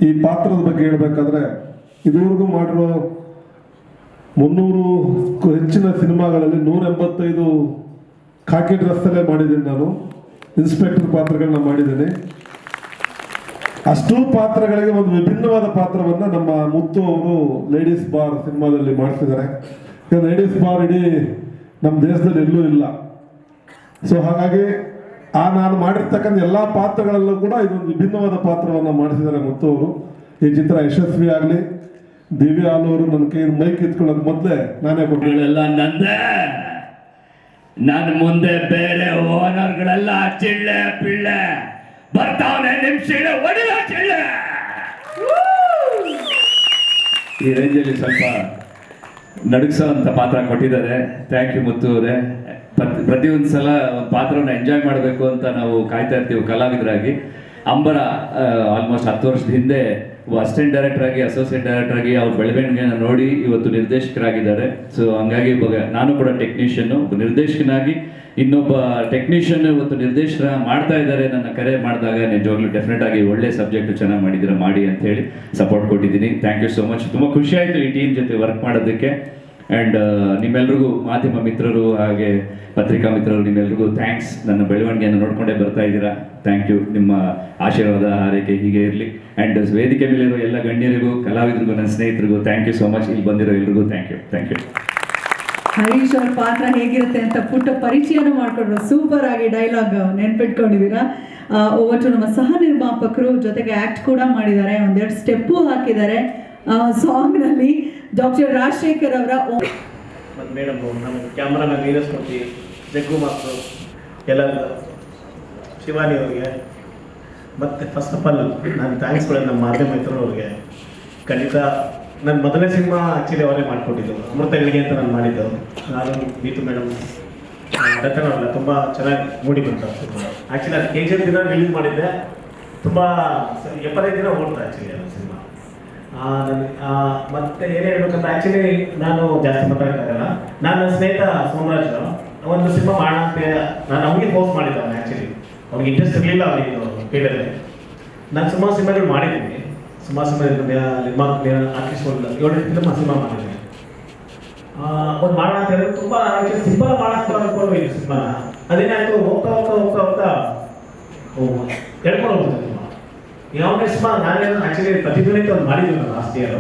ಈ ಪಾತ್ರದ ಬಗ್ಗೆ ಹೇಳಬೇಕಾದ್ರೆ, ಇದುವರೆಗೂ ಮಾಡಿರೋ 300ಕ್ಕೂ ಹೆಚ್ಚಿನ ಸಿನಿಮಾಗಳಲ್ಲಿ 185 ಖಾಕಿ ಡ್ರೆಸ್ಸಲ್ಲೇ ಮಾಡಿದ್ದೀನಿ. ನಾನು ಇನ್ಸ್ಪೆಕ್ಟರ್ ಪಾತ್ರಗಳನ್ನ ಮಾಡಿದ್ದೀನಿ. ಅಷ್ಟೂ ಪಾತ್ರಗಳಿಗೆ ಒಂದು ವಿಭಿನ್ನವಾದ ಪಾತ್ರವನ್ನು ನಮ್ಮ ಮುತ್ತು ಅವರು ಲೇಡೀಸ್ ಬಾರ್ ಸಿನಿಮಾದಲ್ಲಿ ಮಾಡಿಸಿದ್ದಾರೆ. ಈಗ ಲೇಡೀಸ್ ಬಾರ್ ಇಡೀ ನಮ್ಮ ದೇಶದಲ್ಲಿ ಎಲ್ಲೂ ಇಲ್ಲ. ಸೊ ಹಾಗಾಗಿ ನಾನು ಮಾಡಿರ್ತಕ್ಕಂಥ ಎಲ್ಲ ಪಾತ್ರಗಳಲ್ಲೂ ಕೂಡ ಇದೊಂದು ವಿಭಿನ್ನವಾದ ಪಾತ್ರವನ್ನು ಮಾಡಿಸಿದ್ದಾರೆ ಮುತ್ತು ಅವರು. ಈ ಚಿತ್ರ ಯಶಸ್ವಿ ಆಗಲಿ. ದಿವ್ಯಾ ಅವರು ನನ್ನ ಕೈ ಮೈಕ್ ಎತ್ಕೊಳ್ಳೋಕೆ ಮೊದಲೇ ನಾನೇ ಕೊಟ್ಟಿಲ್ಲ ನಂದೆ. ನನ್ನ ಮುಂದೆ ಬೇರೆ ಓನರ್ಗಳೆಲ್ಲ ಚಿಳ್ಳೆ ಪಿಳ್ಳೆ ಬರ್ತಾವನೆ, ನಿಮ್ ಚಿಳ್ಳೆ ಹೊಡಿಲ ಚಿಳ್ಳೆ. ಈ ರೇಂಜಲ್ಲಿ ಸ್ವಲ್ಪ ನಡುಗಿಸೋಂಥ ಪಾತ್ರ ಕೊಟ್ಟಿದ್ದಾರೆ. ಥ್ಯಾಂಕ್ ಯು ಮುತ್ತು ಅವರೇ. ಪ್ರತಿಯೊಂದು ಸಲ ಒಂದು ಪಾತ್ರವನ್ನು ಎಂಜಾಯ್ ಮಾಡಬೇಕು ಅಂತ ನಾವು ಕಾಯ್ತಾ ಇರ್ತೀವಿ ಕಲಾವಿದರಾಗಿ. ಅಂಬರ ಆಲ್ಮೋಸ್ಟ್ 10 ವರ್ಷದ ಹಿಂದೆ ಅಸಿಸ್ಟೆಂಟ್ ಡೈರೆಕ್ಟರ್ ಆಗಿ, ಅಸೋಸಿಯೇಟ್ ಡೈರೆಕ್ಟರ್ ಆಗಿ ಅವ್ರ ಬೆಳವಣಿಗೆನ ನೋಡಿ ಇವತ್ತು ನಿರ್ದೇಶಕರಾಗಿದ್ದಾರೆ. ಸೊ ಹಂಗಾಗಿ ಇವಾಗ ನಾನು ಕೂಡ ಟೆಕ್ನಿಷಿಯನ್, ಒಬ್ಬ ನಿರ್ದೇಶಕನಾಗಿ ಇನ್ನೊಬ್ಬ ಟೆಕ್ನಿಷಿಯನ್ ಇವತ್ತು ನಿರ್ದೇಶನ ಮಾಡ್ತಾ ಇದ್ದಾರೆ. ನನ್ನ ಕರೆ ಮಾಡಿದಾಗ ನಿಜವಾಗ್ಲೂ ಡೆಫಿನೆಟ್ ಆಗಿ ಒಳ್ಳೆ ಸಬ್ಜೆಕ್ಟ್ ಚೆನ್ನಾಗಿ ಮಾಡಿದ್ದೀರಾ, ಮಾಡಿ ಅಂತ ಹೇಳಿ ಸಪೋರ್ಟ್ ಕೊಟ್ಟಿದ್ದೀನಿ. Thank you so much. ತುಂಬ ಖುಷಿ ಆಯಿತು ಈ ಟೀಮ್ ಜೊತೆ ವರ್ಕ್ ಮಾಡೋದಕ್ಕೆ. ಆ್ಯಂಡ್ ನಿಮ್ಮೆಲ್ರಿಗೂ ಮಾಧ್ಯಮ ಮಿತ್ರರು ಹಾಗೆ ಪತ್ರಿಕಾ ಮಿತ್ರರು ನಿಮ್ಮೆಲ್ರಿಗೂ ಥ್ಯಾಂಕ್ಸ್. ನನ್ನ ಬೆಳವಣಿಗೆಯನ್ನು ನೋಡ್ಕೊಂಡೇ ಬರ್ತಾ ಇದ್ದೀರಾ. Thank you. ನಿಮ್ಮ ಆಶೀರ್ವಾದ ಹಾರೈಕೆ ಹೀಗೆ ಇರಲಿ. ಆ್ಯಂಡ್ ವೇದಿಕೆ ಮೇಲಿರೋ ಎಲ್ಲ ಗಣ್ಯರಿಗೂ, ಕಲಾವಿದರಿಗೂ, ನನ್ನ ಸ್ನೇಹಿತರಿಗೂ ಥ್ಯಾಂಕ್ ಯು ಸೋ ಮಚ್. ಇಲ್ಲಿ ಬಂದಿರೋ ಎಲ್ರಿಗೂ thank you. Thank you. Harish ಅವ್ರ ಪಾತ್ರ ಹೇಗಿರುತ್ತೆ ಅಂತ ಪುಟ್ಟ ಪರಿಚಯನೂ ಮಾಡಿಕೊಂಡ್ರು. ಸೂಪರ್ ಆಗಿ ಡೈಲಾಗ್ ನೆನ್ಪಿಟ್ಕೊಂಡಿದ್ದೀರಾ. ಓವರ್ ಟು ನಮ್ಮ ಸಹ ನಿರ್ಮಾಪಕರು, ಜೊತೆಗೆ ಆ್ಯಕ್ಟ್ ಕೂಡ ಮಾಡಿದ್ದಾರೆ, 1-2 ಸ್ಟೆಪ್ಪು ಹಾಕಿದ್ದಾರೆ ಸಾಂಗ್ನಲ್ಲಿ. ಡಾಕ್ಟರ್ ರಾಜಶೇಖರ್ ಅವರ ಮತ್ತು ಮೇಡಮ್, ನಮ್ಮ ಕ್ಯಾಮ್ರಾಮನ್ ನೀರಜ್ ಕೊಟ್ಟಿ, ಜಗ್ಗು ಮಾಸ್ಟ್ರು, ಎಲ್ಲ ಶಿವಾನಿ ಅವ್ರಿಗೆ, ಮತ್ತು ಫಸ್ಟ್ ಆಫ್ ಆಲ್ ನಾನು ಥ್ಯಾಂಕ್ಸ್ ಕೊಡೋದು ನಮ್ಮ ಮಾಧ್ಯಮ ಮಿತ್ರರವ್ರಿಗೆ. ಖಂಡಿತ ನನ್ನ ಮೊದಲನೇ ಸಿನಿಮಾ ಆ್ಯಕ್ಚುಲಿ ಅವರೇ ಮಾಡಿಕೊಟ್ಟಿದ್ದು, ಅಮೃತ ಗಳಿಗೆ ಅಂತ ನಾನು ಮಾಡಿದ್ದು. ನಾನು ಗೀತು ಮೇಡಮ್ ರತನ್ ಅವರೆಲ್ಲ ತುಂಬ ಚೆನ್ನಾಗಿ ಮೂಡಿ ಬಂತು. ಆ್ಯಕ್ಚುಲಿ ಅದು KGF ದಿನ ರಿಲೀಸ್ ಮಾಡಿದ್ದೆ. ತುಂಬ 75 ದಿನ ಓಡ್ತಾ ಆ್ಯಕ್ಚುಲಿ ಅದು ಸಿನಿಮಾ. ಮತ್ತೆ ಏನು ಹೇಳ್ಬೇಕಂತ, ಆ್ಯಕ್ಚುಲಿ ನಾನು ಜಾಸ್ತಿ ಮಾತಾಡೋಕ್ಕಾಗಲ್ಲ. ನನ್ನ ಸ್ನೇಹಿತ ಸೋಮರಾಜ್ ಒಂದು ಸಿನಿಮಾ ಮಾಡೋಣ ಅಂತ ನಾನು ಅವ್ನಿಗೆ ಫೋರ್ಸ್ ಮಾಡಿದ್ದೆ. ಅವನು ಆ್ಯಕ್ಚುಲಿ ಅವ್ನಿಗೆ ಇಂಟ್ರೆಸ್ಟ್ ಇರಲಿಲ್ಲ ಅವನಿಗೆ ಫೀಲ್ಡಲ್ಲಿ. ನಾನು ಸುಮಾರು ಸಿನಿಮಾಗಳು ಮಾಡಿದ್ದೀನಿ. ಸುಮಾರು ಸಿನಿಮಾ ಆರ್ಟಿಸ್ಟ್ ಒಂದು 7 ಸಿನಿಮಾ ಮಾಡಿದ್ದೀನಿ. ಒಂದು ಮಾಡೋಣ ಅಂತ ಹೇಳಿದ್ರೆ ತುಂಬ ಸಿಂಪಲ್ ಮಾಡೋಕ್ಕೆ ಅಂದ್ಕೊಂಡು ಈ ಸಿನಿಮಾ ಅದೇನಾಯ್ತು, ಹೋಗ್ತಾ ಹೋಗ್ತಾ ಹೋಗ್ತಾ ಹೋಗ್ತಾ ಎಳ್ಕೊಂಡು ಹೋಗ್ತದೆ ತುಂಬ. ಯಾವನೇ ಸಿನಿಮಾ ನಾನೇ ಆ್ಯಕ್ಚುಲಿ ಪ್ರತಿಧ್ವನಿತ ಒಂದು ಮಾಡಿದ್ವಿ ನಾನು ಲಾಸ್ಟ್ ಇಯರ್,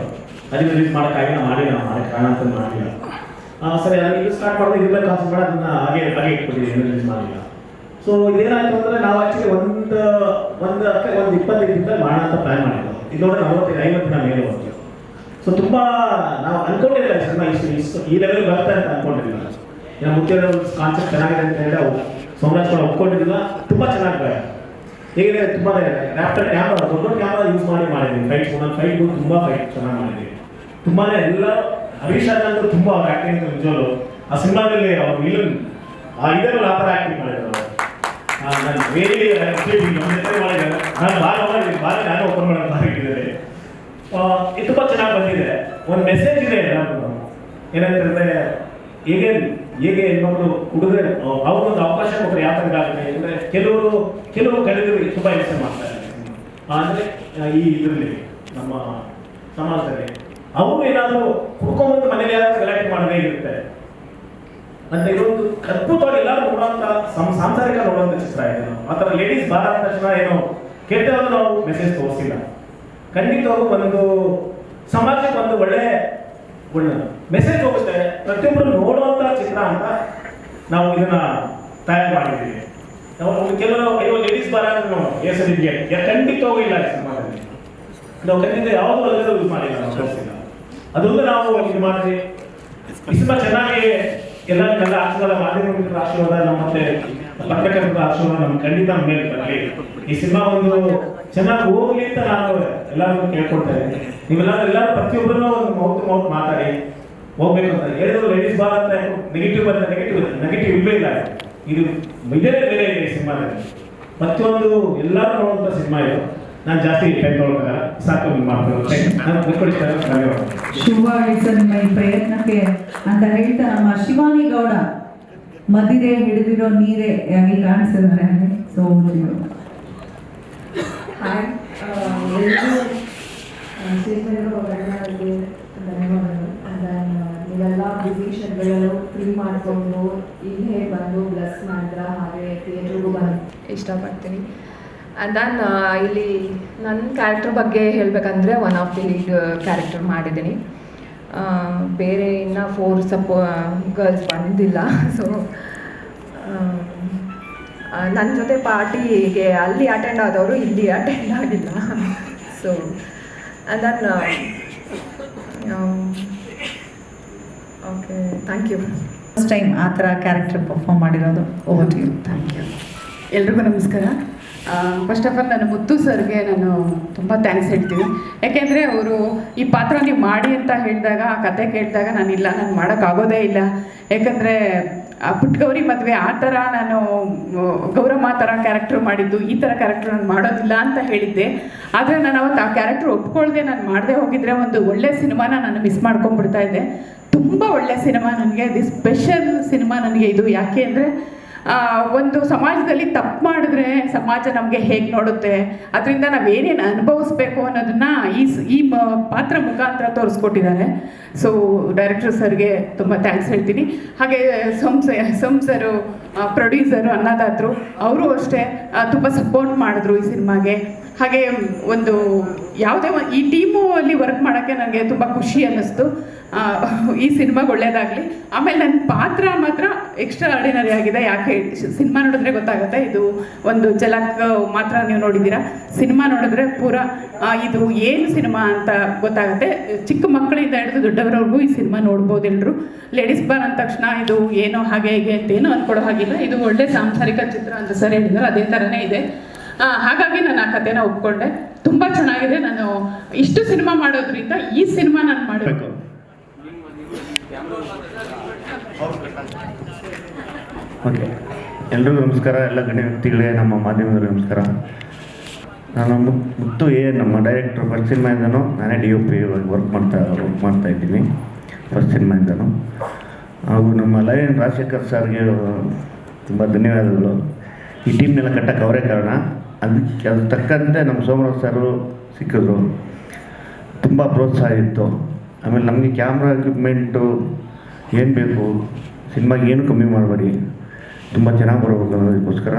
ಅದು ರಿಲೀಸ್ ಮಾಡೋಕ್ಕಾಗಿಲ್ಲ, ಮಾಡಿಲ್ಲ, ಮಾಡೋಕ್ಕೆ ಕಾರಣ ಅಂತ ಮಾಡಿಲ್ಲ. ಸರಿ, ಅದು ಇದು ಸ್ಟಾರ್ಟ್ ಮಾಡಿದ್ರೆ ಇದ್ರ ಕಾನ್ಸೆಪ್ಟ್ ಮಾಡಿ ಅದನ್ನ ಹಾಗೆ ಇಟ್ಬಿಟ್ಟಿದ್ದೀವಿ, ರಿಲೀಸ್ ಮಾಡಿಲ್ಲ. ಸೊ ಇದೇನಾಯ್ತು ಅಂದರೆ ನಾವು ಆ್ಯಕ್ಚುಲಿ ಒಂದು 25 ದಿನದಲ್ಲಿ ಮಾಡೋಣ ಅಂತ ಪ್ಲ್ಯಾನ್ ಮಾಡಿದ್ದು. ಇದೊಂದು 40-50 ದಿನ ಮೇಲೆ ಹೋಗ್ತೀವಿ. ಸೊ ತುಂಬ ನಾವು ಅನ್ಕೊಂಡಿಲ್ಲ ಸಿನಿಮಾ ಇಷ್ಟು ಈ ಲೆವೆಲ್ ಬರ್ತಾರೆ ಅಂತ ಅನ್ಕೊಂಡಿರಲಿಲ್ಲ. ನಾವು ಮುಖ್ಯದ ಕಾನ್ಸೆಪ್ಟ್ ಚೆನ್ನಾಗಿದೆ ಅಂತ ಹೇಳಿ ಅವು ಸೋಮರಾಜ್ ಕೂಡ ಒಪ್ಕೊಂಡಿದ್ದಿಲ್ಲ. ತುಂಬ ಚೆನ್ನಾಗಿ ಹೇಗಿದೆ, ತುಂಬ ರ್ಯಾಪ್ಟರ್ ಕ್ಯಾಮ್ರಾ, ದೊಡ್ಡ ಕ್ಯಾಮ್ರಾ ಯೂಸ್ ಮಾಡಿದ್ದೀವಿ. ಫೈಟ್ಗೂ ತುಂಬ ಫೈಟ್ ಚೆನ್ನಾಗಿ ಮಾಡಿದ್ದೀವಿ. ತುಂಬಾ ಎಲ್ಲ ಹರೀಶ್ ಅಂತೂ ತುಂಬ ಅವ್ರ ಆ್ಯಕ್ಟಿಂಗ್ ನಿಜವಲ್ಲೂ ಆ ಸಿನಿಮಾದಲ್ಲಿ ಅವ್ರು ವಿಲನ್ ಇದರಲ್ಲಿ ಆ ಥರ ಆ್ಯಕ್ಟಿಂಗ್ ಮಾಡಿದ್ರು. ನಾನು ವೇರಿ ಮಾಡಿದ್ದಾರೆ, ನಾನು ಓಪನ್ ಮಾಡೋದು ಮಾಡಿದ್ದಾರೆ. ಇದು ತುಂಬ ಚೆನ್ನಾಗಿ ಬಂದಿದೆ. ಒಂದು ಮೆಸೇಜ್ ಇದೆ ಎಲ್ಲರಿಗೂ, ಏನಂತಂದರೆ ಹೇಗೆ ಹೆಣ್ಮಕ್ಳು ಹುಡುಗರೆ ಅವ್ರಿಗೊಂದು ಅವಕಾಶ ಕೊಟ್ಟರೆ ಯಾವ ಥರ ಆಗುತ್ತೆ ಅಂದರೆ ಕೆಲವರು ಕಲಿದ್ರು ತುಂಬ ಇಷ್ಟ ಮಾಡ್ತಾರೆ. ಅಂದರೆ ಈ ಇದರಲ್ಲಿ ನಮ್ಮ ಸಮಾಜದಲ್ಲಿ ಅವರು ಏನಾದರೂ ಕುಡ್ಕೊಂಬಂದು ಮನೇಲಿ ಯಾರಾದ್ರೂ ಗಲಾಟೆ ಮಾಡದೇ ಇರುತ್ತೆ ಅಂತ ಇದೊಂದು ಅದ್ಭುತವಾಗಿ ಎಲ್ಲರೂ ನೋಡುವಂಥ ಸಾಂಸಾರಿಕ ನೋಡುವಂಥ ಚಿತ್ರ ಇದೆ. ಆ ಥರ ಲೇಡೀಸ್ ಬಾರ ಅಂದ ತಕ್ಷಣ ಏನೋ ಕೆಟ್ಟವಾದ್ರು ನಾವು ಮೆಸೇಜ್ ತೋರಿಸಿಲ್ಲ. ಖಂಡಿತವಾಗೂ ಒಂದು ಸಮಾಜಕ್ಕೆ ಒಂದು ಒಳ್ಳೆ ಮೆಸೇಜ್ ಹೋಗುತ್ತೆ, ಪ್ರತಿಯೊಬ್ಬರು ನೋಡುವಂಥ ಚಿತ್ರ ಅಂತ ನಾವು ಇದನ್ನ ತಯಾರು ಮಾಡಿದ್ದೀವಿ. ನಾವು ಕೆಲವು ಲೇಡೀಸ್ ಬಾರ ಹೆಸರಿಗೆ ಖಂಡಿತವಾಗೂ ಇಲ್ಲ ಈ ಸಿನಿಮಾದಲ್ಲಿ. ನಾವು ಖಂಡಿತ ಯಾವುದು ಅಲ್ಲರೂ ಯೂಸ್ ಮಾಡಿಲ್ಲ, ನಾವು ತೋರಿಸಿಲ್ಲ. ಅದೊಂದು ನಾವು ಇದು ಮಾಡಿದ್ವಿ. ಈ ಸಿನಿಮಾ ಚೆನ್ನಾಗಿ ಎಲ್ಲರಿಗೆಲ್ಲ ಆಶೀರ್ವಾದ, ಮಾಧ್ಯಮದ ಆಶೀರ್ವಾದ, ನಮ್ಮ ಮತ್ತೆ ಪತ್ರಕರ್ತರ ಆಶೀರ್ವಾದ ನಮ್ಮ ಖಂಡಿತ ಮೇಲೆ ಬರಲಿ. ಈ ಸಿನಿಮಾ ಒಂದು ಚೆನ್ನಾಗಿ ಹೋಗ್ಲಿ ಅಂತ ನಾನು ಎಲ್ಲರಿಗೂ ಕೇಳ್ಕೊಳ್ತಾ ಇದ್ದೀನಿ. ಎಲ್ಲರೂ ಪ್ರತಿಯೊಬ್ಬರನ್ನೂ ಒಂದು ಮೌತ್ ಮಾತಾಡಿ ಹೋಗ್ಬೇಕು ಅಂತ ಹೇಳಿದ್ರು. ಲೇಡೀಸ್ ಬಾರ್ ಅಂತ ನೆಗೆಟಿವ್ ಇಲ್ಲೇ ಇಲ್ಲ. ಇದು ಇದೇ ಬೇರೆ ಇದೆ ಈ ಸಿನಿಮಾದಲ್ಲಿ. ಪ್ರತಿಯೊಂದು ಎಲ್ಲರೂ ನೋಡುವಂಥ ಸಿನಿಮಾ ಇದು. ನಾನು ಜಾಸ್ತಿ ಟೈಮ್ ತೊಗೊಳ್ತಾರ, ಸಾಕು ಶುಭವಾಗಿ ಸರ್ ನಿಮ್ಮ ಈ ಪ್ರಯತ್ನಕ್ಕೆ ಅಂತ ಹೇಳ್ತಾ ನಮ್ಮ ಶಿವಾನಿ ಗೌಡ ಮದಿರೆ ಹಿಡಿದಿರೋ ನೀರೇ ಆಗಿ ಕಾಣಿಸಿದ್ದಾರೆ. ಸೊ ನೀವೆಲ್ಲ ಬ್ಯುಸಿ ಶೆಡ್ಯೂಲಲ್ಲೂ ಫ್ರೀ ಮಾಡಿಕೊಂಡು ಇಲ್ಲೇ ಬಂದು ಬ್ಲೆಸ್ ಮಾಡಿದ್ರ, ಹಾಗೆ ಥಿಯೇಟ್ರಿಗೂ ಬಂದು ಇಷ್ಟಪಡ್ತೀನಿ. ಆ್ಯಂಡ್ ದೆನ್ ಇಲ್ಲಿ ನನ್ನ ಕ್ಯಾರೆಕ್ಟರ್ ಬಗ್ಗೆ ಹೇಳಬೇಕಂದ್ರೆ one of the lead character ಮಾಡಿದ್ದೀನಿ. ಬೇರೆ ಇನ್ನು 4 ಗರ್ಲ್ಸ್ ಬಂದಿಲ್ಲ. ಸೊ ನನ್ನ ಜೊತೆ ಪಾರ್ಟಿಗೆ ಅಲ್ಲಿ ಅಟೆಂಡ್ ಆದವರು ಇಲ್ಲಿ ಅಟೆಂಡ್ ಆಗಿಲ್ಲ. So and then okay, thank you. First time ಆ ಥರ ಕ್ಯಾರೆಕ್ಟರ್ ಪರ್ಫಾರ್ಮ್ ಮಾಡಿರೋದು. Over to you. Thank you. ಎಲ್ರಿಗೂ ನಮಸ್ಕಾರ. ಫಸ್ಟ್ ಆಫ್ ಆಲ್ ನಾನು ಮುತ್ತು ಸರ್ಗೆ ನಾನು ತುಂಬ ಥ್ಯಾಂಕ್ಸ್ ಹೇಳ್ತೀನಿ. ಯಾಕೆಂದರೆ ಅವರು ಈ ಪಾತ್ರ ನೀವು ಮಾಡಿ ಅಂತ ಹೇಳಿದಾಗ, ಆ ಕತೆ ಕೇಳಿದಾಗ ನಾನು ಮಾಡೋಕ್ಕಾಗೋದೇ ಇಲ್ಲ. ಯಾಕಂದರೆ ಪುಟ್ಟಗೌರಿ ಮದುವೆ ಆ ಥರ ನಾನು ಗೌರಮ್ಮ ಥರ ಕ್ಯಾರೆಕ್ಟರ್ ಮಾಡಿದ್ದು, ಈ ಥರ ಕ್ಯಾರೆಕ್ಟರ್ ನಾನು ಮಾಡೋದಿಲ್ಲ ಅಂತ ಹೇಳಿದ್ದೆ. ಆದರೆ ನಾನು ಅವತ್ತು ಆ ಕ್ಯಾರೆಕ್ಟರ್ ಒಪ್ಕೊಳ್ದೆ ನಾನು ಮಾಡದೆ ಹೋಗಿದ್ರೆ ಒಂದು ಒಳ್ಳೆ ಸಿನಿಮಾನ ನಾನು ಮಿಸ್ ಮಾಡ್ಕೊಂಡ್ಬಿಡ್ತಾ ಇದ್ದೆ. ತುಂಬ ಒಳ್ಳೆ ಸಿನಿಮಾ ನನಗೆ, ದಿ ಸ್ಪೆಷಲ್ ಸಿನಿಮಾ ನನಗೆ ಇದು. ಯಾಕೆ ಅಂದರೆ ಒಂದು ಸಮಾಜದಲ್ಲಿ ತಪ್ಪು ಮಾಡಿದ್ರೆ ಸಮಾಜ ನಮಗೆ ಹೇಗೆ ನೋಡುತ್ತೆ, ಅದರಿಂದ ನಾವೇನೇನು ಅನುಭವಿಸ್ಬೇಕು ಅನ್ನೋದನ್ನು ಈ ಪಾತ್ರ ಮುಖಾಂತರ ತೋರಿಸ್ಕೊಟ್ಟಿದ್ದಾರೆ. ಸೊ ಡೈರೆಕ್ಟರ್ ಸರ್ಗೆ ತುಂಬ ಥ್ಯಾಂಕ್ಸ್ ಹೇಳ್ತೀನಿ. ಹಾಗೆ ಸಂಸರು, ಪ್ರೊಡ್ಯೂಸರು, ಅನ್ನದಾತರು ಅವರು ಅಷ್ಟೇ ತುಂಬ ಸಪೋರ್ಟ್ ಮಾಡಿದ್ರು ಈ ಸಿನಿಮಾಗೆ. ಹಾಗೆ ಒಂದು ಯಾವುದೇ ಈ ಟೀಮು ಅಲ್ಲಿ ವರ್ಕ್ ಮಾಡೋಕ್ಕೆ ನನಗೆ ತುಂಬ ಖುಷಿ ಅನ್ನಿಸ್ತು. ಈ ಸಿನಿಮಾಗೆ ಒಳ್ಳೇದಾಗಲಿ. ಆಮೇಲೆ ನನ್ನ ಪಾತ್ರ ಮಾತ್ರ ಎಕ್ಸ್ಟ್ರಾ ಆರ್ಡಿನರಿ ಆಗಿದೆ. ಯಾಕೆ ಸಿನಿಮಾ ನೋಡಿದ್ರೆ ಗೊತ್ತಾಗುತ್ತೆ. ಇದು ಒಂದು ಝಲಕ್ ಮಾತ್ರ ನೀವು ನೋಡಿದ್ದೀರಾ, ಸಿನಿಮಾ ನೋಡಿದ್ರೆ ಪೂರಾ ಇದು ಏನು ಸಿನಿಮಾ ಅಂತ ಗೊತ್ತಾಗುತ್ತೆ. ಚಿಕ್ಕ ಮಕ್ಕಳಿಂದ ಹಿಡಿದು ದೊಡ್ಡವರವ್ರಿಗೂ ಈ ಸಿನಿಮಾ ನೋಡ್ಬೋದು ಎಲ್ಲರೂ. ಲೇಡೀಸ್ ಬಾರ್ ಅಂದ ತಕ್ಷಣ ಇದು ಏನೋ ಹಾಗೆ ಹೀಗೆ ಅಂತೇನು ಅಂದ್ಕೊಳ್ಳೋ ಹಾಗಿಲ್ಲ. ಇದು ಒಳ್ಳೆ ಸಾಂಸಾರಿಕ ಚಿತ್ರ ಅಂತ ಸರ್ ಹೇಳಿದ್ರು, ಅದೇ ಥರನೇ ಇದೆ. ಹಾಗಾಗಿ ನಾನು ಆ ಕಥೆನ ಒಪ್ಕೊಂಡೆ. ತುಂಬ ಚೆನ್ನಾಗಿದೆ. ನಾನು ಇಷ್ಟು ಸಿನಿಮಾ ಮಾಡೋದ್ರಿಂದ ಈ ಸಿನಿಮಾ ನಾನು ಮಾಡಬೇಕು. ಓಕೆ, ಎಲ್ರಿಗೂ ನಮಸ್ಕಾರ. ಎಲ್ಲ ಗಣ್ಯ ವ್ಯಕ್ತಿಗಳೇ, ನಮ್ಮ ಮಾಧ್ಯಮದವ್ರಿಗೆ ನಮಸ್ಕಾರ. ನಾನು ಮುತ್ತು ನಮ್ಮ ಡೈರೆಕ್ಟ್ರು ಫಸ್ಟ್ ಸಿನಿಮಾಯಿಂದನೂ ನಾನೇ DOP ವರ್ಕ್ ಮಾಡ್ತಾ ಇದ್ದೀನಿ. ಫಸ್ಟ್ ಸಿನಿಮಾಯಿಂದನೂ. ಹಾಗೂ ನಮ್ಮ ಲಯನ್ ರಾಜಶೇಖರ್ ಸರ್ಗೆ ತುಂಬ ಧನ್ಯವಾದಗಳು. ಈ ಟೀಮ್ನೆಲ್ಲ ಕಟ್ಟಕ್ಕೆ ಅವರೇ ಕಾರಣ. ಅದು ತಕ್ಕಂತೆ ನಮ್ಮ ಸೋಮರಾಜ್ ಸರು ಸಿಕ್ಕಿದ್ರು, ತುಂಬ ಪ್ರೋತ್ಸಾಹ ಇತ್ತು. ಆಮೇಲೆ ನಮಗೆ ಕ್ಯಾಮ್ರಾ ಎಕ್ವಿಪ್ಮೆಂಟು ಏನು ಬೇಕು, ಸಿನಿಮಾಗೆ ಏನು ಕಮ್ಮಿ ಮಾಡಬೇಡಿ, ತುಂಬ ಚೆನ್ನಾಗಿ ಬರಬೇಕು ಅನ್ನೋದಕ್ಕೋಸ್ಕರ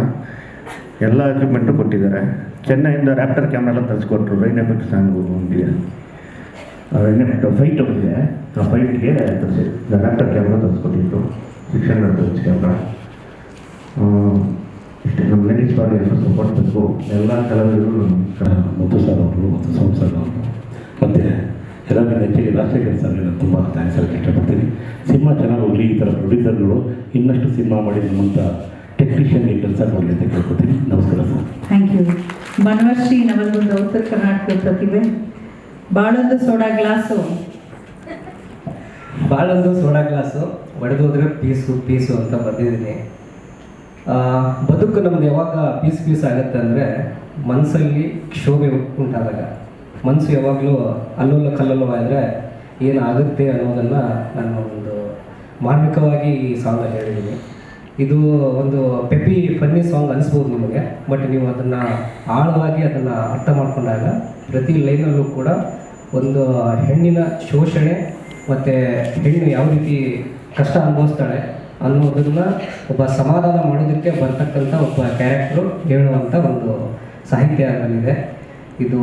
ಎಲ್ಲ ಎಕ್ವಿಪ್ಮೆಂಟು ಕೊಟ್ಟಿದ್ದಾರೆ. ಚೆನ್ನೈಯಿಂದ ರ್ಯಾಪ್ಟರ್ ಕ್ಯಾಮ್ರಾ ಎಲ್ಲ ತರಿಸ್ಕೊಟ್ರು. ರೈನ್ ಎಫೆಕ್ಟ್ ಸಾಂಗು ಒಂದಿದೆ, ರೈನ್ ಎಫೆಕ್ಟ್ ಫೈಟ್ ಇದೆ, ಆ ಫೈಟ್ಗೆ ರ್ಯಾಪ್ಟರ್ ಕ್ಯಾಮ್ರಾ ತರಿಸ್ಕೊಟ್ಟಿದ್ರು, 600 ಇಂಚ್ ಕ್ಯಾಮ್ರಾ. ಇಷ್ಟೇ ನಮ್ಮ ಲೇಡೀಸ್ ಬಾಡಿ ಸಪೋರ್ಟ್ ಬೇಕು. ಎಲ್ಲ ಕಲಾವಿದರು ಮುತ್ತು ಸರ್ ಅವರು ಮತ್ತು ಸೋಮ್ ಸರ್ ಅವರು ಮತ್ತು ಎಲ್ಲರಿಗೂ ಹೆಚ್ಚಿಗೆ ರಾಜಶೇಖರ್ ಸರ್ಗೆ ನಾನು ತುಂಬ ಥ್ಯಾಂಕ್ಸ್ ಹೇಳಕ್ಕೆ ಇಷ್ಟಪಡ್ತೀನಿ. ಸಿನಿಮಾ ಚೆನ್ನಾಗಿ ಹೋಗಲಿ, ಈ ಥರ ಪ್ರೊಡ್ಯೂಸರ್ಗಳು ಇನ್ನಷ್ಟು ಸಿನಿಮಾ ಮಾಡಿ ನಮ್ಮಂಥ ಟೆಕ್ನಿಷಿಯನ್ಗೆ ಕೆಲಸ ಕೊಡಲಿ ಅಂತ ಕೇಳ್ಕೊತೀನಿ. ನಮಸ್ಕಾರ sir. Thank you. Banavarshi Navalagunda Uttara Karnataka ಪ್ರತಿಭೆ. ಬಾಳೊಂದು ಸೋಡಾ ಗ್ಲಾಸು ಒಡೆದು ಹೋದ್ರೆ ಪೀಸು ಅಂತ ಬಂದಿದ್ದೀನಿ. ಬದುಕು ನಮ್ದು ಯಾವಾಗ ಪೀಸ್ ಆಗುತ್ತೆ ಅಂದರೆ ಮನಸ್ಸಲ್ಲಿ ಕ್ಷೋಭೆ ಉಂಟಾದಾಗ. ಮನಸ್ಸು ಯಾವಾಗಲೂ ಅಲ್ಲೋಲ ಕಲ್ಲೋಲವಾದರೆ ಏನಾಗುತ್ತೆ ಅನ್ನೋದನ್ನು ನಾನು ಒಂದು ಮಾರ್ಮಿಕವಾಗಿ ಈ ಸಾಂಗಲ್ಲಿ ಹೇಳಿದ್ದೀನಿ. ಇದು ಒಂದು ಪೆಪ್ಪಿ ಫನ್ನಿ ಸಾಂಗ್ ಅನಿಸ್ಬೋದು ನಿಮಗೆ, ಬಟ್ ನೀವು ಅದನ್ನು ಆಳವಾಗಿ ಅದನ್ನು ಅರ್ಥ ಮಾಡಿಕೊಂಡಾಗ ಪ್ರತಿ ಲೈನಲ್ಲೂ ಕೂಡ ಒಂದು ಹೆಣ್ಣಿನ ಶೋಷಣೆ ಮತ್ತು ಹೆಣ್ಣು ಯಾವ ರೀತಿ ಕಷ್ಟ ಅನುಭವಿಸ್ತಾಳೆ ಅನ್ನೋದನ್ನು ಒಬ್ಬ ಸಮಾಧಾನ ಮಾಡೋದಕ್ಕೆ ಬರ್ತಕ್ಕಂಥ ಒಬ್ಬ ಕ್ಯಾರೆಕ್ಟ್ರು ಹೇಳುವಂಥ ಒಂದು ಸಾಹಿತ್ಯ ಅದರಲ್ಲಿದೆ. ಇದು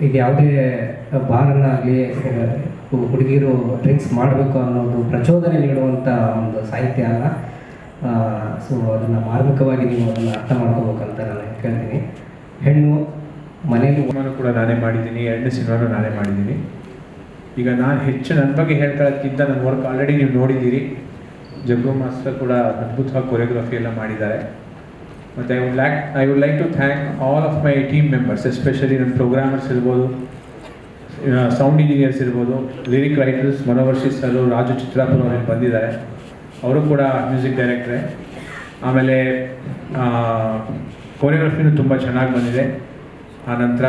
ಈಗ ಯಾವುದೇ ಬಾರನ್ನಾಗಲಿ ಹುಡುಗಿರು ಡ್ರಿಂಕ್ಸ್ ಮಾಡಬೇಕು ಅನ್ನೋದು ಪ್ರಚೋದನೆ ನೀಡುವಂಥ ಒಂದು ಸಾಹಿತ್ಯ ಅಲ್ಲ. ಸೊ ಅದನ್ನು ಮಾರ್ಮಿಕವಾಗಿ ನೀವು ಅದನ್ನು ಅರ್ಥ ಮಾಡ್ಕೋಬೇಕಂತ ನಾನು ಕೇಳ್ತೀನಿ. ಹೆಣ್ಣು ಮನೇಲಿ ಕೂಡ ನಾನೇ ಮಾಡಿದ್ದೀನಿ, 2 ಸಿನಿಮಾನು ನಾನೇ ಮಾಡಿದ್ದೀನಿ. ಈಗ ನಾನು ಹೆಚ್ಚು ನನ್ನ ಬಗ್ಗೆ ಹೇಳ್ಕೊಳ್ಳೋಕ್ಕಿಂತ ನನ್ನ ವರ್ಕ್ ಆಲ್ರೆಡಿ ನೀವು ನೋಡಿದ್ದೀರಿ. ಜಗ್ಗು ಮಾಸ್ಟರ್ ಕೂಡ ಅದ್ಭುತವಾಗಿ ಕೊರಿಯೋಗ್ರಫಿ ಎಲ್ಲ ಮಾಡಿದ್ದಾರೆ. ಮತ್ತು I would like to thank all of my team members, especially ನನ್ನ ಪ್ರೋಗ್ರಾಮರ್ಸ್ ಇರ್ಬೋದು, ಸೌಂಡ್ ಇಂಜಿನಿಯರ್ಸ್ ಇರ್ಬೋದು, lyric writers Manovarshi sir, Raju Chitrapura ಅವರಿಗೆ ಬಂದಿದ್ದಾರೆ, ಅವರು ಕೂಡ ಮ್ಯೂಸಿಕ್ ಡೈರೆಕ್ಟ್ರೇ. ಆಮೇಲೆ ಕೊರಿಯೋಗ್ರಫಿನೂ ತುಂಬ ಚೆನ್ನಾಗಿ ಬಂದಿದೆ. ಆನಂತರ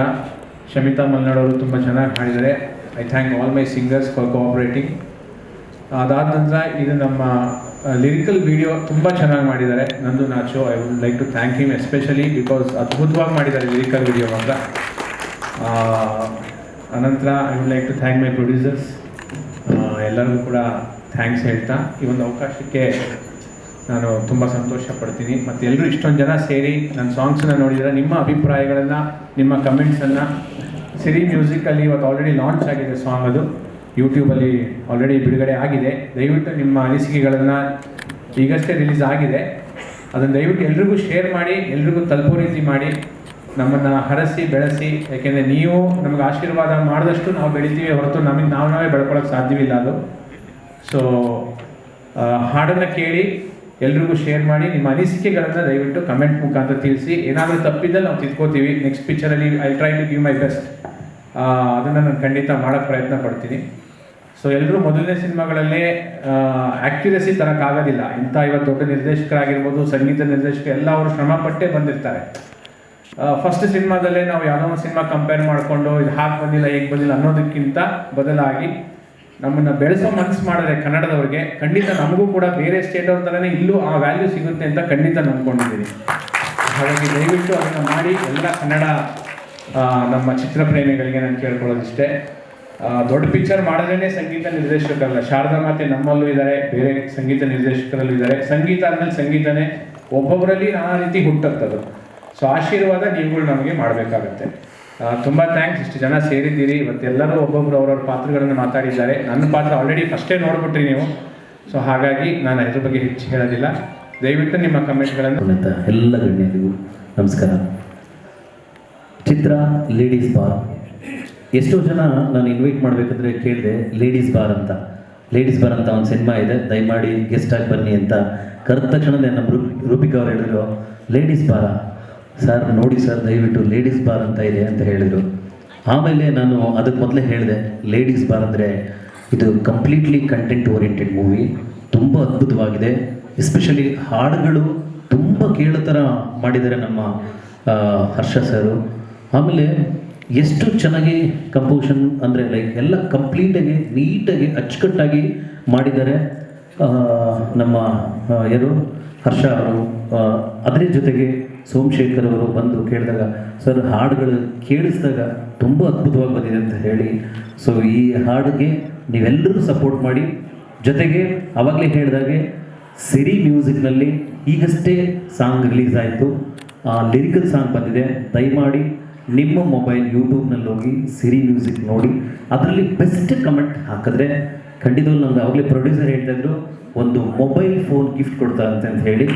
ಶಮಿತಾ ಮಲ್ನಾಡ್ ಅವರು ತುಂಬ ಚೆನ್ನಾಗಿ ಹಾಡಿದ್ದಾರೆ. I thank all my singers for cooperating. ಅದಾದ ನಂತರ ಇದು ನಮ್ಮ ಲಿರಿಕಲ್ ವಿಡಿಯೋ ತುಂಬ ಚೆನ್ನಾಗಿ ಮಾಡಿದ್ದಾರೆ ನಂದು ನಾಚು. I would like to thank him especially because ಅದ್ಭುತವಾಗಿ ಮಾಡಿದ್ದಾರೆ ಲಿರಿಕಲ್ ವಿಡಿಯೋ ಮಾತ್ರ. ಅನಂತರ I would like to thank my producers. ಎಲ್ಲರಿಗೂ ಕೂಡ ಥ್ಯಾಂಕ್ಸ್ ಹೇಳ್ತಾ ಈ ಒಂದು ಅವಕಾಶಕ್ಕೆ ನಾನು ತುಂಬ ಸಂತೋಷ ಪಡ್ತೀನಿ. ಮತ್ತು ಎಲ್ಲರೂ ಇಷ್ಟೊಂದು ಜನ ಸೇರಿ ನನ್ನ ಸಾಂಗ್ಸನ್ನು ನೋಡಿದರೆ ನಿಮ್ಮ ಅಭಿಪ್ರಾಯಗಳನ್ನು, ನಿಮ್ಮ ಕಮೆಂಟ್ಸನ್ನು ಸಿರಿ ಮ್ಯೂಸಿಕಲ್ಲಿ ಇವತ್ತು ಆಲ್ರೆಡಿ ಲಾಂಚ್ ಆಗಿದೆ ಸಾಂಗ್, ಅದು ಯೂಟ್ಯೂಬಲ್ಲಿ ಆಲ್ರೆಡಿ ಬಿಡುಗಡೆ ಆಗಿದೆ. ದಯವಿಟ್ಟು ನಿಮ್ಮ ಅನಿಸಿಕೆಗಳನ್ನು, ಈಗಷ್ಟೇ ರಿಲೀಸ್ ಆಗಿದೆ, ಅದನ್ನು ದಯವಿಟ್ಟು ಎಲ್ರಿಗೂ ಶೇರ್ ಮಾಡಿ, ಎಲ್ರಿಗೂ ತಲುಪೋ ರೀತಿ ಮಾಡಿ, ನಮ್ಮನ್ನು ಹರಸಿ ಬೆಳೆಸಿ. ಯಾಕೆಂದರೆ ನೀವು ನಮಗೆ ಆಶೀರ್ವಾದ ಮಾಡಿದಷ್ಟು ನಾವು ಬೆಳಿತೀವಿ ಹೊರತು ನಮಗೆ ನಾವೇ ಬೆಳ್ಕೊಳ್ಳೋಕ್ಕೆ ಸಾಧ್ಯವಿಲ್ಲ ಅದು. ಸೊ ಹಾಡನ್ನು ಕೇಳಿ ಎಲ್ರಿಗೂ ಶೇರ್ ಮಾಡಿ, ನಿಮ್ಮ ಅನಿಸಿಕೆಗಳನ್ನು ದಯವಿಟ್ಟು ಕಮೆಂಟ್ ಮುಖಾಂತರ ತಿಳಿಸಿ. ಏನಾದರೂ ತಪ್ಪಿದ್ದಲ್ಲಿ ನಾವು ತಿದ್ಕೋತೀವಿ. ನೆಕ್ಸ್ಟ್ ಪಿಕ್ಚರಲ್ಲಿ I try to give my best. ಅದನ್ನು ನಾನು ಖಂಡಿತ ಮಾಡೋಕ್ಕೆ ಪ್ರಯತ್ನ ಪಡ್ತೀನಿ. ಸೊ ಎಲ್ಲರೂ ಮೊದಲನೇ ಸಿನಿಮಾಗಳಲ್ಲೇ ಆ್ಯಕ್ಯುರಸಿ ತರೋಕ್ಕಾಗೋದಿಲ್ಲ. ಇಂಥ ಇವತ್ತು ದೊಡ್ಡ ನಿರ್ದೇಶಕರಾಗಿರ್ಬೋದು, ಸಂಗೀತ ನಿರ್ದೇಶಕ ಎಲ್ಲ ಅವರು ಶ್ರಮಪಟ್ಟೇ ಬಂದಿರ್ತಾರೆ. ಫಸ್ಟ್ ಸಿನಿಮಾದಲ್ಲೇ ನಾವು ಯಾವುದೋ ಒಂದು ಸಿನಿಮಾ ಕಂಪೇರ್ ಮಾಡಿಕೊಂಡು ಇದು ಹಾಗೆ ಬಂದಿಲ್ಲ ಹೇಗೆ ಬಂದಿಲ್ಲ ಅನ್ನೋದಕ್ಕಿಂತ ಬದಲಾಗಿ ನಮ್ಮನ್ನು ಬೆಳೆಸೋ ಮನಸ್ಸು ಮಾಡಿದ್ರೆ ಕನ್ನಡದವ್ರಿಗೆ ಖಂಡಿತ ನಮಗೂ ಕೂಡ ಬೇರೆ ಸ್ಟೇಟ್ ಅವ್ರ ಥರನೇ ಇಲ್ಲೂ ಆ ವ್ಯಾಲ್ಯೂ ಸಿಗುತ್ತೆ ಅಂತ ಖಂಡಿತ ನಂಬ್ಕೊಂಡಿದ್ದೀನಿ. ಹಾಗಾಗಿ ದಯವಿಟ್ಟು ಅದನ್ನು ಮಾಡಿ ಎಲ್ಲ ಕನ್ನಡ ನಮ್ಮ ಚಿತ್ರಪ್ರೇಮಿಗಳಿಗೆ ನಾನು ಕೇಳ್ಕೊಳ್ಳೋದಿಷ್ಟೇ. ದೊಡ್ಡ ಪಿಕ್ಚರ್ ಮಾಡಿದ್ರೇ ಸಂಗೀತ ನಿರ್ದೇಶಕರಲ್ಲ, ಶಾರದಾ ಮಾತೆ ನಮ್ಮಲ್ಲೂ ಇದ್ದಾರೆ, ಬೇರೆ ಸಂಗೀತ ನಿರ್ದೇಶಕರಲ್ಲೂ ಇದ್ದಾರೆ. ಸಂಗೀತ ಆದಮೇಲೆ ಸಂಗೀತನೇ ಒಬ್ಬೊಬ್ಬರಲ್ಲಿ ನಾನಾ ರೀತಿ ಹುಟ್ಟುತ್ತದು. ಸೊ ಆಶೀರ್ವಾದ ನೀವುಗಳು ನಮಗೆ ಮಾಡಬೇಕಾಗತ್ತೆ. ತುಂಬ ಥ್ಯಾಂಕ್ಸ್, ಇಷ್ಟು ಜನ ಸೇರಿದ್ದೀರಿ. ಇವತ್ತೆಲ್ಲರೂ ಒಬ್ಬೊಬ್ಬರು ಅವ್ರವ್ರ ಪಾತ್ರಗಳನ್ನು ಮಾತಾಡಿದ್ದಾರೆ. ನನ್ನ ಪಾತ್ರ ಆಲ್ರೆಡಿ ಫಸ್ಟೇ ನೋಡ್ಬಿಟ್ರಿ ನೀವು. ಸೊ ಹಾಗಾಗಿ ನಾನು ಅದ್ರ ಬಗ್ಗೆ ಹೆಚ್ಚು ಹೇಳೋದಿಲ್ಲ. ದಯವಿಟ್ಟು ನಿಮ್ಮ ಕಮೆಂಟ್ಗಳನ್ನು. ಎಲ್ಲ ಗಣ್ಯರಿಗೂ ನಮಸ್ಕಾರ. ಚಿತ್ರ ಲೇಡೀಸ್ ಬಾರ್. ಎಷ್ಟೋ ಜನ ನಾನು ಇನ್ವೈಟ್ ಮಾಡಬೇಕಾದ್ರೆ ಕೇಳಿದೆ ಲೇಡೀಸ್ ಬಾರ್ ಅಂತ. ಲೇಡೀಸ್ ಬಾರ್ ಅಂತ ಒಂದು ಸಿನಿಮಾ ಇದೆ, ದಯಮಾಡಿ ಗೆಸ್ಟಾಗಿ ಬನ್ನಿ ಅಂತ ಕರೆದ ತಕ್ಷಣವೇ ನಮ್ಮ ರೂಪಿಕಾ ಅವ್ರು ಹೇಳಿದ್ರು, ಲೇಡೀಸ್ ಬಾರ ಸರ್, ನೋಡಿ ಸರ್ ದಯವಿಟ್ಟು ಲೇಡೀಸ್ ಬಾರ್ ಅಂತ ಇದೆ ಅಂತ ಹೇಳಿದರು. ಆಮೇಲೆ ನಾನು ಅದಕ್ಕೆ ಮೊದಲೇ ಹೇಳಿದೆ, ಲೇಡೀಸ್ ಬಾರ್ ಅಂದರೆ ಇದು ಕಂಪ್ಲೀಟ್ಲಿ ಕಂಟೆಂಟ್ ಓರಿಯೆಂಟೆಡ್ ಮೂವಿ, ತುಂಬ ಅದ್ಭುತವಾಗಿದೆ. ಎಸ್ಪೆಷಲಿ ಹಾಡುಗಳು ತುಂಬ ಕೇಳೋ ಥರ ಮಾಡಿದ್ದಾರೆ ನಮ್ಮ ಹರ್ಷ ಸರು. ಆಮೇಲೆ ಎಷ್ಟು ಚೆನ್ನಾಗಿ ಕಂಪೋಷನ್ ಅಂದರೆ ಲೈಕ್ ಎಲ್ಲ ಕಂಪ್ಲೀಟಾಗಿ ನೀಟಾಗಿ ಅಚ್ಚುಕಟ್ಟಾಗಿ ಮಾಡಿದ್ದಾರೆ ನಮ್ಮ ಯಾರು ಹರ್ಷ ಅವರು. ಅದರ ಜೊತೆಗೆ ಸೋಮಶೇಖರ್ ಅವರು ಬಂದು ಕೇಳಿದಾಗ ಸರ್ ಹಾಡುಗಳು ಕೇಳಿಸಿದಾಗ ತುಂಬ ಅದ್ಭುತವಾಗಿ ಬಂದಿದೆ ಅಂತ ಹೇಳಿ. ಸೊ ಈ ಹಾಡಿಗೆ ನೀವೆಲ್ಲರೂ ಸಪೋರ್ಟ್ ಮಾಡಿ. ಜೊತೆಗೆ ಆವಾಗಲೇ ಹೇಳಿದಾಗೆ ಸಿರಿ ಮ್ಯೂಸಿಕ್ನಲ್ಲಿ ಈಗಷ್ಟೇ ಸಾಂಗ್ ರಿಲೀಸ್ ಆಯಿತು, ಲಿರಿಕಲ್ ಸಾಂಗ್ ಬಂದಿದೆ. ದಯಮಾಡಿ ನಿಮ್ಮ ಮೊಬೈಲ್ ಯೂಟ್ಯೂಬ್ನಲ್ಲಿ ಹೋಗಿ ಸಿರಿ ಮ್ಯೂಸಿಕ್ ನೋಡಿ, ಅದರಲ್ಲಿ ಬೆಸ್ಟ್ ಕಮೆಂಟ್ ಹಾಕಿದ್ರೆ ಖಂಡಿತವಾಗ್ಲೂ ನಮ್ಗೆ ಅವಾಗಲೇ ಪ್ರೊಡ್ಯೂಸರ್ ಹೇಳ್ತಾ ಇದ್ರು ಒಂದು ಮೊಬೈಲ್ ಫೋನ್ ಗಿಫ್ಟ್ ಕೊಡ್ತಾರಂತೆ ಅಂತ ಹೇಳಿ.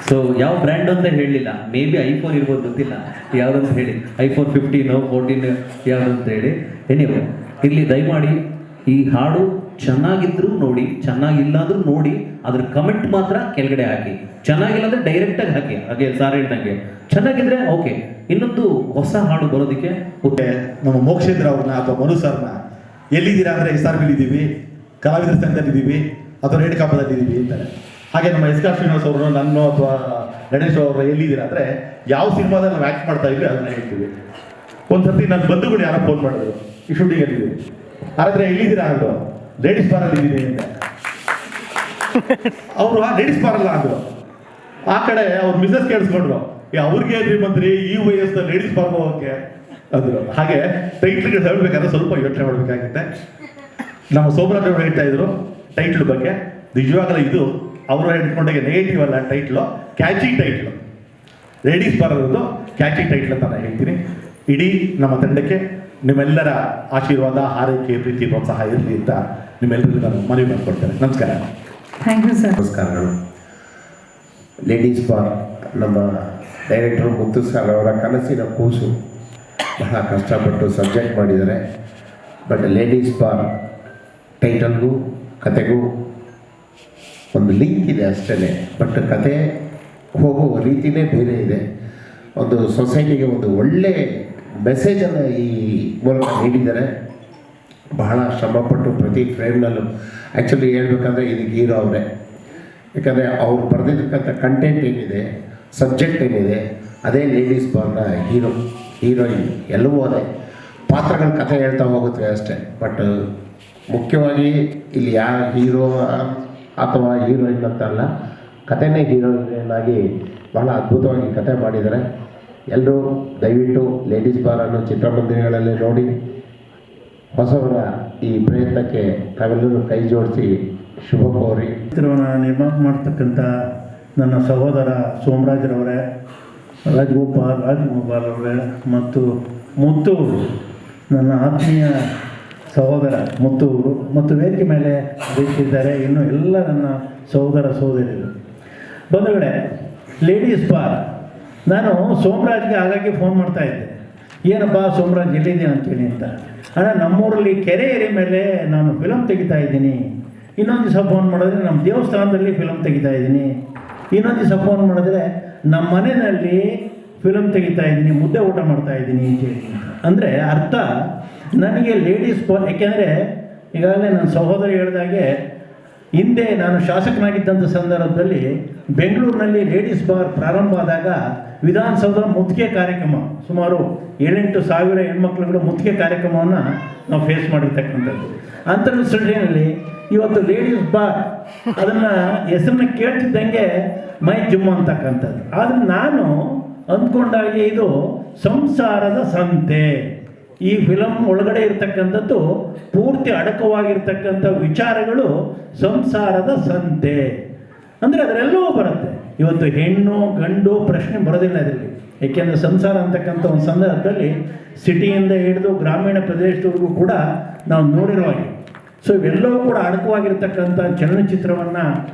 ಸೊ ಯಾವ ಬ್ರ್ಯಾಂಡ್ ಅಂತ ಹೇಳಲಿಲ್ಲ, ಮೇ ಬಿ ಐಫೋನ್ ಇರ್ಬೋದು, ಗೊತ್ತಿಲ್ಲ ಯಾವುದಂತ ಹೇಳಿ, ಐಫೋನ್ 15 14 ಯಾವುದಂತ ಹೇಳಿ. ಎನಿವೆ ಇಲ್ಲಿ ದಯಮಾಡಿ ಈ ಹಾಡು ಚೆನ್ನಾಗಿದ್ರು ನೋಡಿ, ಚೆನ್ನಾಗಿಲ್ಲ ಅಂದ್ರೂ ನೋಡಿ, ಅದ್ರ ಕಮೆಂಟ್ ಮಾತ್ರ ಕೆಳಗಡೆ ಹಾಕಿ. ಚೆನ್ನಾಗಿಲ್ಲ ಅಂದರೆ ಡೈರೆಕ್ಟಾಗಿ ಹಾಕಿ, ಹಾಗೆ ಸಾರ್ ಹೇಳ್ದಂಗೆ. ಚೆನ್ನಾಗಿದ್ರೆ ಓಕೆ. ಇನ್ನೊಂದು ಹೊಸ ಹಾಡು ಬರೋದಕ್ಕೆ ನಮ್ಮ ಮೋಕ್ಷೇಂದ್ರ ಅವ್ರನ್ನ ಅಥವಾ ಮನು ಸರ್ನ ಎಲ್ಲಿದ್ದೀರಾ ಅಂದರೆ SRB ಇದ್ದೀವಿ, ಕಲಾವಿದರ ಸಂಘದಲ್ಲಿದ್ದೀವಿ ಅಥವಾ ರೇಣುಕಾಪದಲ್ಲಿದ್ದೀವಿ ಅಂತಾರೆ. ಹಾಗೆ ನಮ್ಮ SK ಶ್ರೀನಿವಾಸ್ ಅವರು, ನನ್ನ ಅಥವಾ ಗಣೇಶ್ ಅವರು ಎಲ್ಲಿದ್ದೀರಾ ಅಂದರೆ ಯಾವ ಸಿನಿಮಾದಲ್ಲಿ ನಾವು ಆ್ಯಕ್ಟ್ ಮಾಡ್ತಾ ಇದ್ವಿ ಅದನ್ನ ಹೇಳ್ತೀವಿ. ಒಂದ್ಸತಿ ನನ್ನ ಬಂಧುಗಳು ಯಾರೋ ಫೋನ್ ಮಾಡಿದ್ರು, ಈ ಶೂಟಿಂಗಲ್ಲಿದ್ದೀವಿ, ಆದರೆ ಎಲ್ಲಿದ್ದೀರಾ ಅಂದರು, ಲೇಡೀಸ್ ಬಾರಲ್ಲಿ ಇದ್ದೀನಿ ಅಂತ. ಅವರು ಲೇಡೀಸ್ ಬಾರಲ್ಲ ಅಂದರು. ಆ ಕಡೆ ಅವ್ರು ಮಿಸಸ್ ಕೇಳಿಸ್ಕೊಂಡ್ರು, ಅವ್ರಿಗೆ ಏನ್ರಿ ಬಂದ್ರಿ ಈ ವಯಸ್ಸು ಲೇಡೀಸ್ ಬಾರ್ ಹೋಗೋಕ್ಕೆ ಅಂದರು. ಹಾಗೆ ಟೈಟ್ಲ್ಗಳು ಹೇಳ್ಬೇಕಾದ್ರೆ ಸ್ವಲ್ಪ ಯೋಚನೆ ಮಾಡಬೇಕಾಗುತ್ತೆ. ನಮ್ಮ ಸೋಮರಾಜ್ ಅವರು ಹೇಳ್ತಾ ಇದ್ರು ಟೈಟ್ಲ್ ಬಗ್ಗೆ, ನಿಜವಾಗಲೂ ಇದು ಅವರು ಹೇಳ್ಕೊಂಡಾಗ ನೆಗೆಟಿವ್ ಅಲ್ಲ, title catching title. Ladies bar ಅನ್ನೋದು ಕ್ಯಾಚಿಂಗ್ ಟೈಟ್ಲ್ ಅಂತ ನಾನು ಹೇಳ್ತೀನಿ. ಇಡೀ ನಮ್ಮ ತಂಡಕ್ಕೆ ನಿಮ್ಮೆಲ್ಲರ ಆಶೀರ್ವಾದ, ಹಾರೈಕೆ, ಪ್ರೀತಿ, ಪ್ರೋತ್ಸಾಹ ಇರಲಿ ಅಂತ ನಿಮ್ಮೆಲ್ಲರಿಗೂ ನಾನು ಮನವಿ ಮಾಡಿಕೊಡ್ತೇನೆ. ನಮಸ್ಕಾರ. Thank you sir. ನಮಸ್ಕಾರಗಳು. ಲೇಡೀಸ್ ಬಾರ್ ನಮ್ಮ ಡೈರೆಕ್ಟರ್ ಮುತ್ತು ಸರ್ ಅವರ ಕನಸಿನ ಕೂಸು. ಬಹಳ ಕಷ್ಟಪಟ್ಟು ಸಬ್ಜೆಕ್ಟ್ ಮಾಡಿದ್ದಾರೆ. ಬಟ್ ಲೇಡೀಸ್ ಬಾರ್ ಟೈಟಲ್ಗೂ ಕತೆಗೂ ಒಂದು ಲಿಂಕ್ ಇದೆ ಅಷ್ಟೇ. ಬಟ್ ಕತೆ ಹೋಗೋ ರೀತಿಯೇ ಬೇರೆ ಇದೆ. ಒಂದು ಸೊಸೈಟಿಗೆ ಒಂದು ಒಳ್ಳೆ ಮೆಸೇಜನ್ನು ಈ ಮೂಲಕ ನೀಡಿದ್ದಾರೆ. ಬಹಳ ಶ್ರಮಪಟ್ಟು ಪ್ರತಿ ಫ್ರೇಮ್ನಲ್ಲೂ ಆ್ಯಕ್ಚುಲಿ ಹೇಳ್ಬೇಕಂದ್ರೆ ಇದಕ್ಕೆ ಹೀರೋ ಅವರೇ. ಯಾಕಂದರೆ ಅವ್ರು ಬರೆದಿರ್ತಕ್ಕಂಥ ಕಂಟೆಂಟ್ ಏನಿದೆ, ಸಬ್ಜೆಕ್ಟ್ ಏನಿದೆ, ಅದೇ ಲೇಡೀಸ್ ಬಾರ್ನ ಹೀರೋಯಿನ್ ಎಲ್ಲವೂ ಅದೇ. ಪಾತ್ರಗಳ ಕಥೆ ಹೇಳ್ತಾ ಹೋಗುತ್ತೆ ಅಷ್ಟೇ. ಬಟ್ ಮುಖ್ಯವಾಗಿ ಇಲ್ಲಿ ಯಾವ ಹೀರೋ ಅಥವಾ ಹೀರೋಯಿನ್ ಅಂತ ಅಲ್ಲ, ಕಥೆನೇ ಹೀರೋಯಿನ್ ಆಗಿ ಬಹಳ ಅದ್ಭುತವಾಗಿ ಕಥೆ ಮಾಡಿದ್ದಾರೆ. ಎಲ್ಲರೂ ದಯವಿಟ್ಟು ಲೇಡೀಸ್ ಬಾರನ್ನು ಚಿತ್ರಮಂದಿರಗಳಲ್ಲಿ ನೋಡಿ ಹೊಸವರ ಈ ಪ್ರಯತ್ನಕ್ಕೆ ತಾವೆಲ್ಲರೂ ಕೈ ಜೋಡಿಸಿ ಶುಭ ಕೋರಿ. ಚಿತ್ರವನ್ನು ನಿರ್ಮಾಣ ಮಾಡ್ತಕ್ಕಂಥ ನನ್ನ ಸಹೋದರ ಸೋಮರಾಜ್ರವರೇ, ರಾಜ್ಗೋಪಾಲ್ ಅವರೇ ಮತ್ತು ಮುತ್ತು, ನನ್ನ ಆತ್ಮೀಯ ಸಹೋದರ ಮುತ್ತು ಅವರು, ಮತ್ತು ವೇದಿಕೆ ಮೇಲೆ ಬೇಕಿದ್ದಾರೆ ಇನ್ನು ಎಲ್ಲ ನನ್ನ ಸಹೋದರ ಸಹೋದರಿಯರು. ಬಂಧುಗಳೇ, ಲೇಡೀಸ್ ಬಾರ್ ನಾನು ಸೋಮರಾಜ್ಗೆ ಹಾಗಾಗಿ ಫೋನ್ ಮಾಡ್ತಾಯಿದ್ದೆ, ಏನಪ್ಪ ಸೋಮರಾಜ್ ಎಲ್ಲಿದ್ದೀನಿ ಅಂತೇಳಿ ಅಂತ. ಅಣ್ಣ ನಮ್ಮೂರಲ್ಲಿ ಕೆರೆ ಏರಿ ಮೇಲೆ ನಾನು ಫಿಲಮ್ ತೆಗಿತಾ ಇದ್ದೀನಿ. ಇನ್ನೊಂದು ದಿವಸ ಫೋನ್ ಮಾಡಿದ್ರೆ ನಮ್ಮ ದೇವಸ್ಥಾನದಲ್ಲಿ ಫಿಲಮ್ ತೆಗಿತಾ ಇದ್ದೀನಿ. ಇನ್ನೊಂದು ದಿವಸ ಫೋನ್ ಮಾಡಿದ್ರೆ ನಮ್ಮ ಮನೆಯಲ್ಲಿ ಫಿಲಮ್ ತೆಗಿತಾ ಇದ್ದೀನಿ, ಮುದ್ದೆ ಊಟ ಮಾಡ್ತಾ ಇದ್ದೀನಿ ಅಂತೇಳಿ. ಅಂದರೆ ಅರ್ಥ ನನಗೆ ಲೇಡೀಸ್ ಬಾರ್, ಯಾಕೆಂದರೆ ಈಗಾಗಲೇ ನನ್ನ ಸಹೋದರಿ ಹೇಳಿದಾಗೆ ಹಿಂದೆ ನಾನು ಶಾಸಕನಾಗಿದ್ದಂಥ ಸಂದರ್ಭದಲ್ಲಿ ಬೆಂಗಳೂರಿನಲ್ಲಿ ಲೇಡೀಸ್ ಬಾರ್ ಪ್ರಾರಂಭ ಆದಾಗ ವಿಧಾನಸೌಧ ಮುತ್ತಿಗೆ ಕಾರ್ಯಕ್ರಮ, ಸುಮಾರು 7-8 ಸಾವಿರ ಹೆಣ್ಮಕ್ಳುಗಳು ಮುತ್ತಿಗೆ ಕಾರ್ಯಕ್ರಮವನ್ನು ನಾವು ಫೇಸ್ ಮಾಡಿರ್ತಕ್ಕಂಥದ್ದು. ಅಂಥರ ಸೃಷ್ಟಿಯಲ್ಲಿ ಇವತ್ತು ಲೇಡೀಸ್ ಬಾರ್ ಅದನ್ನು ಹೆಸರನ್ನ ಕೇಳ್ತಿದ್ದಂಗೆ ಮೈ ಜುಮ್ಮ ಅಂತಕ್ಕಂಥದ್ದು. ಆದರೆ ನಾನು ಅಂದ್ಕೊಂಡಾಗೆ ಇದು ಸಂಸಾರದ ಸಂತೆ. ಈ ಫಿಲಮ್ ಒಳಗಡೆ ಇರ್ತಕ್ಕಂಥದ್ದು ಪೂರ್ತಿ ಅಡಕವಾಗಿರ್ತಕ್ಕಂಥ ವಿಚಾರಗಳು ಸಂಸಾರದ ಸಂತೆ. ಅಂದರೆ ಅದರೆಲ್ಲವೂ ಬರುತ್ತೆ. ಇವತ್ತು ಹೆಣ್ಣು ಗಂಡು ಪ್ರಶ್ನೆ ಬರೋದಿಲ್ಲ ಅದರಲ್ಲಿ. ಏಕೆಂದರೆ ಸಂಸಾರ ಅಂತಕ್ಕಂಥ ಒಂದು ಸಂದರ್ಭದಲ್ಲಿ ಸಿಟಿಯಿಂದ ಹಿಡಿದು ಗ್ರಾಮೀಣ ಪ್ರದೇಶದವರೆಗೂ ಕೂಡ ನಾವು ನೋಡಿರೋ ಹಾಗೆ. ಸೊ ಇವೆಲ್ಲವೂ ಕೂಡ ಅಡಕವಾಗಿರ್ತಕ್ಕಂಥ ಚಲನಚಿತ್ರವನ್ನು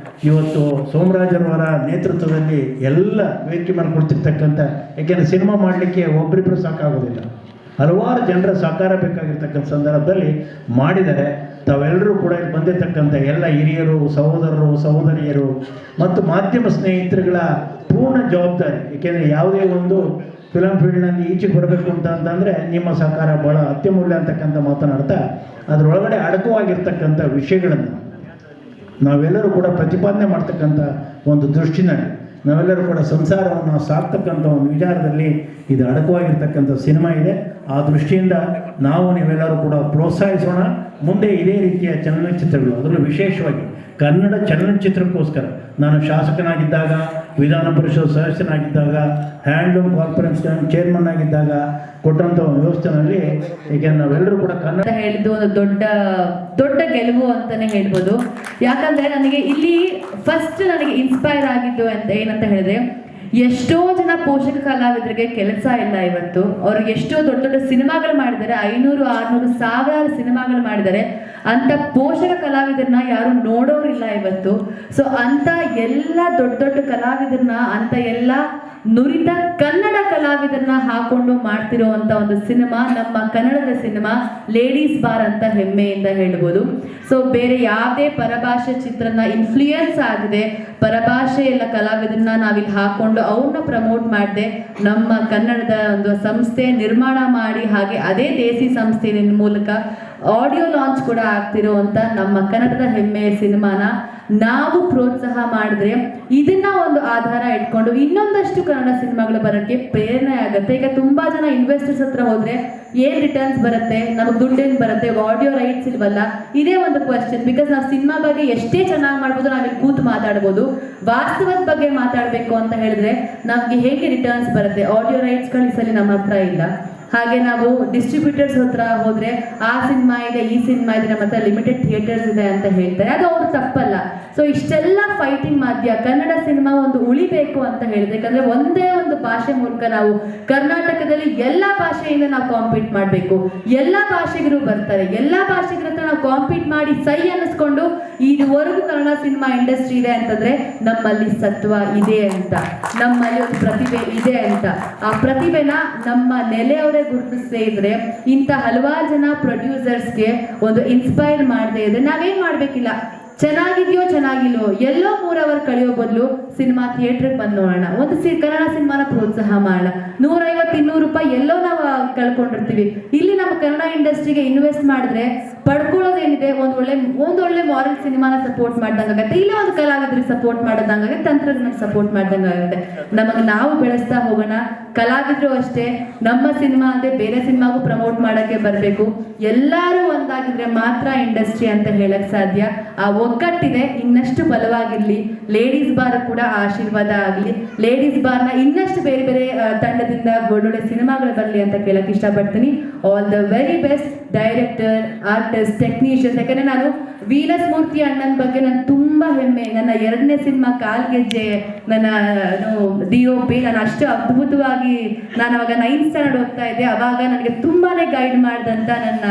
ಇವತ್ತು ಸೋಮರಾಜರವರ ನೇತೃತ್ವದಲ್ಲಿ ಎಲ್ಲ ವೇದಿಕೆ ಮೇಲೆ ಕೊಡ್ತಿರ್ತಕ್ಕಂಥ, ಏಕೆಂದರೆ ಸಿನಿಮಾ ಮಾಡಲಿಕ್ಕೆ ಒಬ್ಬರಿಬ್ಬರು ಸಾಕಾಗೋದಿಲ್ಲ, ಹಲವಾರು ಜನರ ಸಹಕಾರ ಬೇಕಾಗಿರ್ತಕ್ಕಂಥ ಸಂದರ್ಭದಲ್ಲಿ ಮಾಡಿದ್ದಾರೆ. ತಾವೆಲ್ಲರೂ ಕೂಡ ಇಲ್ಲಿ ಬಂದಿರತಕ್ಕಂಥ ಎಲ್ಲ ಹಿರಿಯರು, ಸಹೋದರರು, ಸಹೋದರಿಯರು ಮತ್ತು ಮಾಧ್ಯಮ ಸ್ನೇಹಿತರುಗಳ ಪೂರ್ಣ ಜವಾಬ್ದಾರಿ. ಏಕೆಂದರೆ ಯಾವುದೇ ಒಂದು ಫಿಲಮ್ ಫೀಲ್ಡ್ನಲ್ಲಿ ಈಚೆಗೆ ಬರಬೇಕು ಅಂತಂದರೆ ನಿಮ್ಮ ಸಹಕಾರ ಭಾಳ ಅತ್ಯಮೂಲ್ಯ ಅಂತಕ್ಕಂಥ ಮಾತನಾಡ್ತಾ, ಅದರೊಳಗಡೆ ಅಡಕವಾಗಿರ್ತಕ್ಕಂಥ ವಿಷಯಗಳನ್ನು ನಾವೆಲ್ಲರೂ ಕೂಡ ಪ್ರತಿಪಾದನೆ ಮಾಡ್ತಕ್ಕಂಥ ಒಂದು ದೃಷ್ಟಿನಲ್ಲಿ ನಾವೆಲ್ಲರೂ ಕೂಡ ಸಂಸಾರವನ್ನು ಸಾಕ್ತಕ್ಕಂಥ ಒಂದು ವಿಚಾರದಲ್ಲಿ ಇದು ಅಡಕವಾಗಿರ್ತಕ್ಕಂಥ ಸಿನಿಮಾ ಇದೆ. ಆ ದೃಷ್ಟಿಯಿಂದ ನಾವು ನೀವೆಲ್ಲರೂ ಕೂಡ ಪ್ರೋತ್ಸಾಹಿಸೋಣ. ಮುಂದೆ ಇದೇ ರೀತಿಯ ಚಲನಚಿತ್ರಗಳು, ಅದರಲ್ಲೂ ವಿಶೇಷವಾಗಿ ಕನ್ನಡ ಚಲನಚಿತ್ರಕ್ಕೋಸ್ಕರ ನಾನು ಶಾಸಕನಾಗಿದ್ದಾಗ, ವಿಧಾನ ಪರಿಷತ್ ಸದಸ್ಯನಾಗಿದ್ದಾಗ, ಹ್ಯಾಂಡ್ಲೂಮ್ ಕಾರ್ಪೊರೇಷನ್ ಚೇರ್ಮನ್ ಆಗಿದ್ದಾಗ ಕೊಟ್ಟಂಥ ಒಂದು ವ್ಯವಸ್ಥೆನಲ್ಲಿ, ಏಕೆಂದರೆ ನಾವೆಲ್ಲರೂ ಕೂಡ ಕನ್ನಡ ಹೇಳಿದ್ದು ಒಂದು ದೊಡ್ಡ ಗೆಲುವು ಅಂತಾನೆ ಹೇಳ್ಬೋದು. ಯಾಕಂದ್ರೆ ನನಗೆ ಇಲ್ಲಿ ಫಸ್ಟ್ ನನಗೆ ಇನ್ಸ್ಪೈರ್ ಆಗಿದ್ದು ಅಂತ ಏನಂತ ಹೇಳಿದ್ರೆ, ಎಷ್ಟೋ ಜನ ಪೋಷಕ ಕಲಾವಿದರಿಗೆ ಕೆಲಸ ಇಲ್ಲ ಇವತ್ತು. ಅವರು ಎಷ್ಟೋ ದೊಡ್ಡ ಸಿನಿಮಾಗಳು ಮಾಡಿದ್ದಾರೆ, 500, 600, ಸಾವಿರಾರು ಸಿನಿಮಾಗಳು ಮಾಡಿದ್ದಾರೆ. ಅಂತ ಪೋಷಕ ಕಲಾವಿದರನ್ನ ಯಾರು ನೋಡೋರಿಲ್ಲ ಇವತ್ತು. ಸೊ ಅಂತ ಎಲ್ಲ ದೊಡ್ಡ ಕಲಾವಿದರನ್ನ, ಅಂತ ಎಲ್ಲ ನುರಿತ ಕನ್ನಡ ಕಲಾವಿದರನ್ನ ಹಾಕೊಂಡು ಮಾಡ್ತಿರೋವಂಥ ಒಂದು ಸಿನಿಮಾ, ನಮ್ಮ ಕನ್ನಡದ ಸಿನಿಮಾ ಲೇಡೀಸ್ ಬಾರ್ ಅಂತ ಹೆಮ್ಮೆಯಿಂದ ಹೇಳ್ಬೋದು. ಸೊ ಬೇರೆ ಯಾವುದೇ ಪರಭಾಷೆ ಚಿತ್ರನ ಇನ್ಫ್ಲೂಯೆನ್ಸ್ ಆಗದೆ, ಪರಭಾಷೆ ಎಲ್ಲ ಕಲಾವಿದರನ್ನ ನಾವಿಲ್ಲಿ ಹಾಕೊಂಡು ಅವ್ರನ್ನ ಪ್ರಮೋಟ್ ಮಾಡದೆ, ನಮ್ಮ ಕನ್ನಡದ ಒಂದು ಸಂಸ್ಥೆ ನಿರ್ಮಾಣ ಮಾಡಿ, ಹಾಗೆ ಅದೇ ದೇಸಿ ಸಂಸ್ಥೆ ಮೂಲಕ ಆಡಿಯೋ ಲಾಂಚ್ ಕೂಡ ಆಗ್ತಿರೋವಂಥ ನಮ್ಮ ಕನ್ನಡದ ಹೆಮ್ಮೆಯ ಸಿನಿಮಾನ ನಾವು ಪ್ರೋತ್ಸಾಹ ಮಾಡಿದ್ರೆ, ಇದನ್ನ ಒಂದು ಆಧಾರ ಇಟ್ಕೊಂಡು ಇನ್ನೊಂದಷ್ಟು ಕನ್ನಡ ಸಿನಿಮಾಗಳು ಬರೋಕ್ಕೆ ಪ್ರೇರಣೆ ಆಗುತ್ತೆ. ಈಗ ತುಂಬಾ ಜನ ಇನ್ವೆಸ್ಟರ್ಸ್ ಹತ್ರ ಹೋದ್ರೆ ಏನ್ ರಿಟರ್ನ್ಸ್ ಬರುತ್ತೆ, ನಮಗೆ ದುಡ್ಡೇನು ಬರುತ್ತೆ, ಆಡಿಯೋ ರೈಟ್ಸ್ ಇಲ್ವಲ್ಲ, ಇದೇ ಒಂದು ಕ್ವಶನ್. ಬಿಕಾಸ್ ನಾವು ಸಿನಿಮಾ ಬಗ್ಗೆ ಎಷ್ಟೇ ಚೆನ್ನಾಗಿ ಮಾಡ್ಬೋದು, ನಾವಿಲ್ಲಿ ಕೂತು ಮಾತಾಡ್ಬೋದು. ವಾಸ್ತವದ ಬಗ್ಗೆ ಮಾತಾಡಬೇಕು ಅಂತ ಹೇಳಿದ್ರೆ ನಮಗೆ ಹೇಗೆ ರಿಟರ್ನ್ಸ್ ಬರುತ್ತೆ? ಆಡಿಯೋ ರೈಟ್ಸ್ಗಳು ಈ ಸಲ ನಮ್ಮ ಹತ್ರ ಇಲ್ಲ. ಹಾಗೆ ನಾವು ಡಿಸ್ಟ್ರಿಬ್ಯೂಟರ್ಸ್ ಹತ್ರ ಹೋದ್ರೆ ಆ ಸಿನಿಮಾ ಇದೆ, ಈ ಸಿನಿಮಾ ಇದೆ, ನಮ್ಮ ಹತ್ರ ಲಿಮಿಟೆಡ್ ಥಿಯೇಟರ್ಸ್ ಇದೆ ಅಂತ ಹೇಳ್ತಾರೆ. ಅದು ಅವ್ರು ತಪ್ಪಲ್ಲ. ಸೊ ಇಷ್ಟೆಲ್ಲ ಫೈಟಿಂಗ್ ಮಧ್ಯ ಕನ್ನಡ ಸಿನಿಮಾ ಒಂದು ಉಳಿಬೇಕು ಅಂತ ಹೇಳಿದ್ರೆ, ಯಾಕಂದ್ರೆ ಒಂದೇ ಒಂದು ಭಾಷೆ ಮೂಲಕ ನಾವು ಕರ್ನಾಟಕದಲ್ಲಿ ಎಲ್ಲ ಭಾಷೆಯಿಂದ ನಾವು ಕಾಂಪೀಟ್ ಮಾಡಬೇಕು. ಎಲ್ಲ ಭಾಷೆಗರು ಬರ್ತಾರೆ, ಎಲ್ಲ ಭಾಷೆಗರ ಹತ್ರ ನಾವು ಕಾಂಪೀಟ್ ಮಾಡಿ ಸೈ ಅನ್ನಿಸ್ಕೊಂಡು ಇದುವರೆಗೂ ಕನ್ನಡ ಸಿನಿಮಾ ಇಂಡಸ್ಟ್ರಿ ಇದೆ ಅಂತಂದ್ರೆ ನಮ್ಮಲ್ಲಿ ಸತ್ವ ಇದೆ ಅಂತ, ನಮ್ಮಲ್ಲಿ ಒಂದು ಪ್ರತಿಭೆ ಇದೆ ಅಂತ. ಆ ಪ್ರತಿಭೆನ ನಮ್ಮ ನೆಲೆಯವರೇ ಗುರುತಿಸದೇ ಇದ್ರೆ, ಇಂಥ ಹಲವಾರು ಜನ ಪ್ರೊಡ್ಯೂಸರ್ಸ್ಗೆ ಒಂದು ಇನ್ಸ್ಪೈರ್ ಮಾಡದೇ ಇದ್ರೆ ನಾವೇನ್ ಮಾಡ್ಬೇಕಿಲ್ಲ. ಚೆನ್ನಾಗಿದೆಯೋ ಚೆನ್ನಾಗಿಲ್ವೋ, ಎಲ್ಲೋ 3 ಅವರ್ ಕಳೆಯೋ ಬದಲು ಸಿನಿಮಾ ಥಿಯೇಟ್ರಿಗೆ ಬಂದು ನೋಡೋಣ, ಒಂದು ಕನ್ನಡ ಸಿನಿಮಾನ ಪ್ರೋತ್ಸಾಹ ಮಾಡೋಣ. 150-200 ರೂಪಾಯಿ ಎಲ್ಲೋ ನಾವು ಕಳ್ಕೊಂಡಿರ್ತೀವಿ. ಇಲ್ಲಿ ನಮ್ಮ ಕನ್ನಡ ಇಂಡಸ್ಟ್ರಿಗೆ ಇನ್ವೆಸ್ಟ್ ಮಾಡಿದ್ರೆ ಪಡ್ಕೊಳ್ಳೋದೇನಿದೆ, ಒಂದೊಳ್ಳೆ ಮಾರಲ್ ಸಿನಿಮಾನ ಸಪೋರ್ಟ್ ಮಾಡ್ದಂಗಾಗತ್ತೆ, ಇಲ್ಲ ಒಂದು ಕಲಾವಿದರಿಗೆ ಸಪೋರ್ಟ್ ಮಾಡೋದಂಗಾಗುತ್ತೆ, ತಂತ್ರಜ್ಞಾನ ಸಪೋರ್ಟ್ ಮಾಡ್ದಂಗಾಗುತ್ತೆ. ನಮಗೆ ನಾವು ಬೆಳೆಸ್ತಾ ಹೋಗೋಣ. ಕಲಾವಿದರು ಅಷ್ಟೇ, ನಮ್ಮ ಸಿನಿಮಾ ಅಂದ್ರೆ ಬೇರೆ ಸಿನಿಮಾಗೂ ಪ್ರಮೋಟ್ ಮಾಡೋಕ್ಕೆ ಬರಬೇಕು. ಎಲ್ಲರೂ ಒಂದಾಗಿದ್ರೆ ಮಾತ್ರ ಇಂಡಸ್ಟ್ರಿ ಅಂತ ಹೇಳಕ್ ಸಾಧ್ಯ. ಆ ಒಗ್ಗಟ್ಟಿದೆ, ಇನ್ನಷ್ಟು ಬಲವಾಗಿರ್ಲಿ. ಲೇಡೀಸ್ ಬಾರ್ ಕೂಡ ಆಶೀರ್ವಾದ ಆಗಲಿ. ಲೇಡೀಸ್ ಬಾರ್ನ ಇನ್ನಷ್ಟು ಬೇರೆ ಬೇರೆ ತಂಡದಿಂದ ಒಳ್ಳೊಳ್ಳೆ ಸಿನಿಮಾಗಳು ಬರಲಿ ಅಂತ ಕೇಳಕ್ ಇಷ್ಟಪಡ್ತೀನಿ. All the very best director, artist, technicians. ಯಾಕಂದ್ರೆ ನಾನು ವೀನಸ್ ಮೂರ್ತಿ ಅಣ್ಣನ ಬಗ್ಗೆ ನಾನು ತುಂಬಾ ಹೆಮ್ಮೆ. ನನ್ನ 2ನೇ ಸಿನಿಮಾ ಕಾಲ್ಗೆಜ್ಜೆ, ನನ್ನ DOP, ನಾನು ಅಷ್ಟು ಅದ್ಭುತವಾಗಿ, ನಾನು ಅವಾಗ 9th ಸ್ಟ್ಯಾಂಡರ್ಡ್ ಓದ್ತಾ ಇದ್ದೆ. ಅವಾಗ ನನಗೆ ತುಂಬಾನೇ ಗೈಡ್ ಮಾಡಿದಂತ ನನ್ನ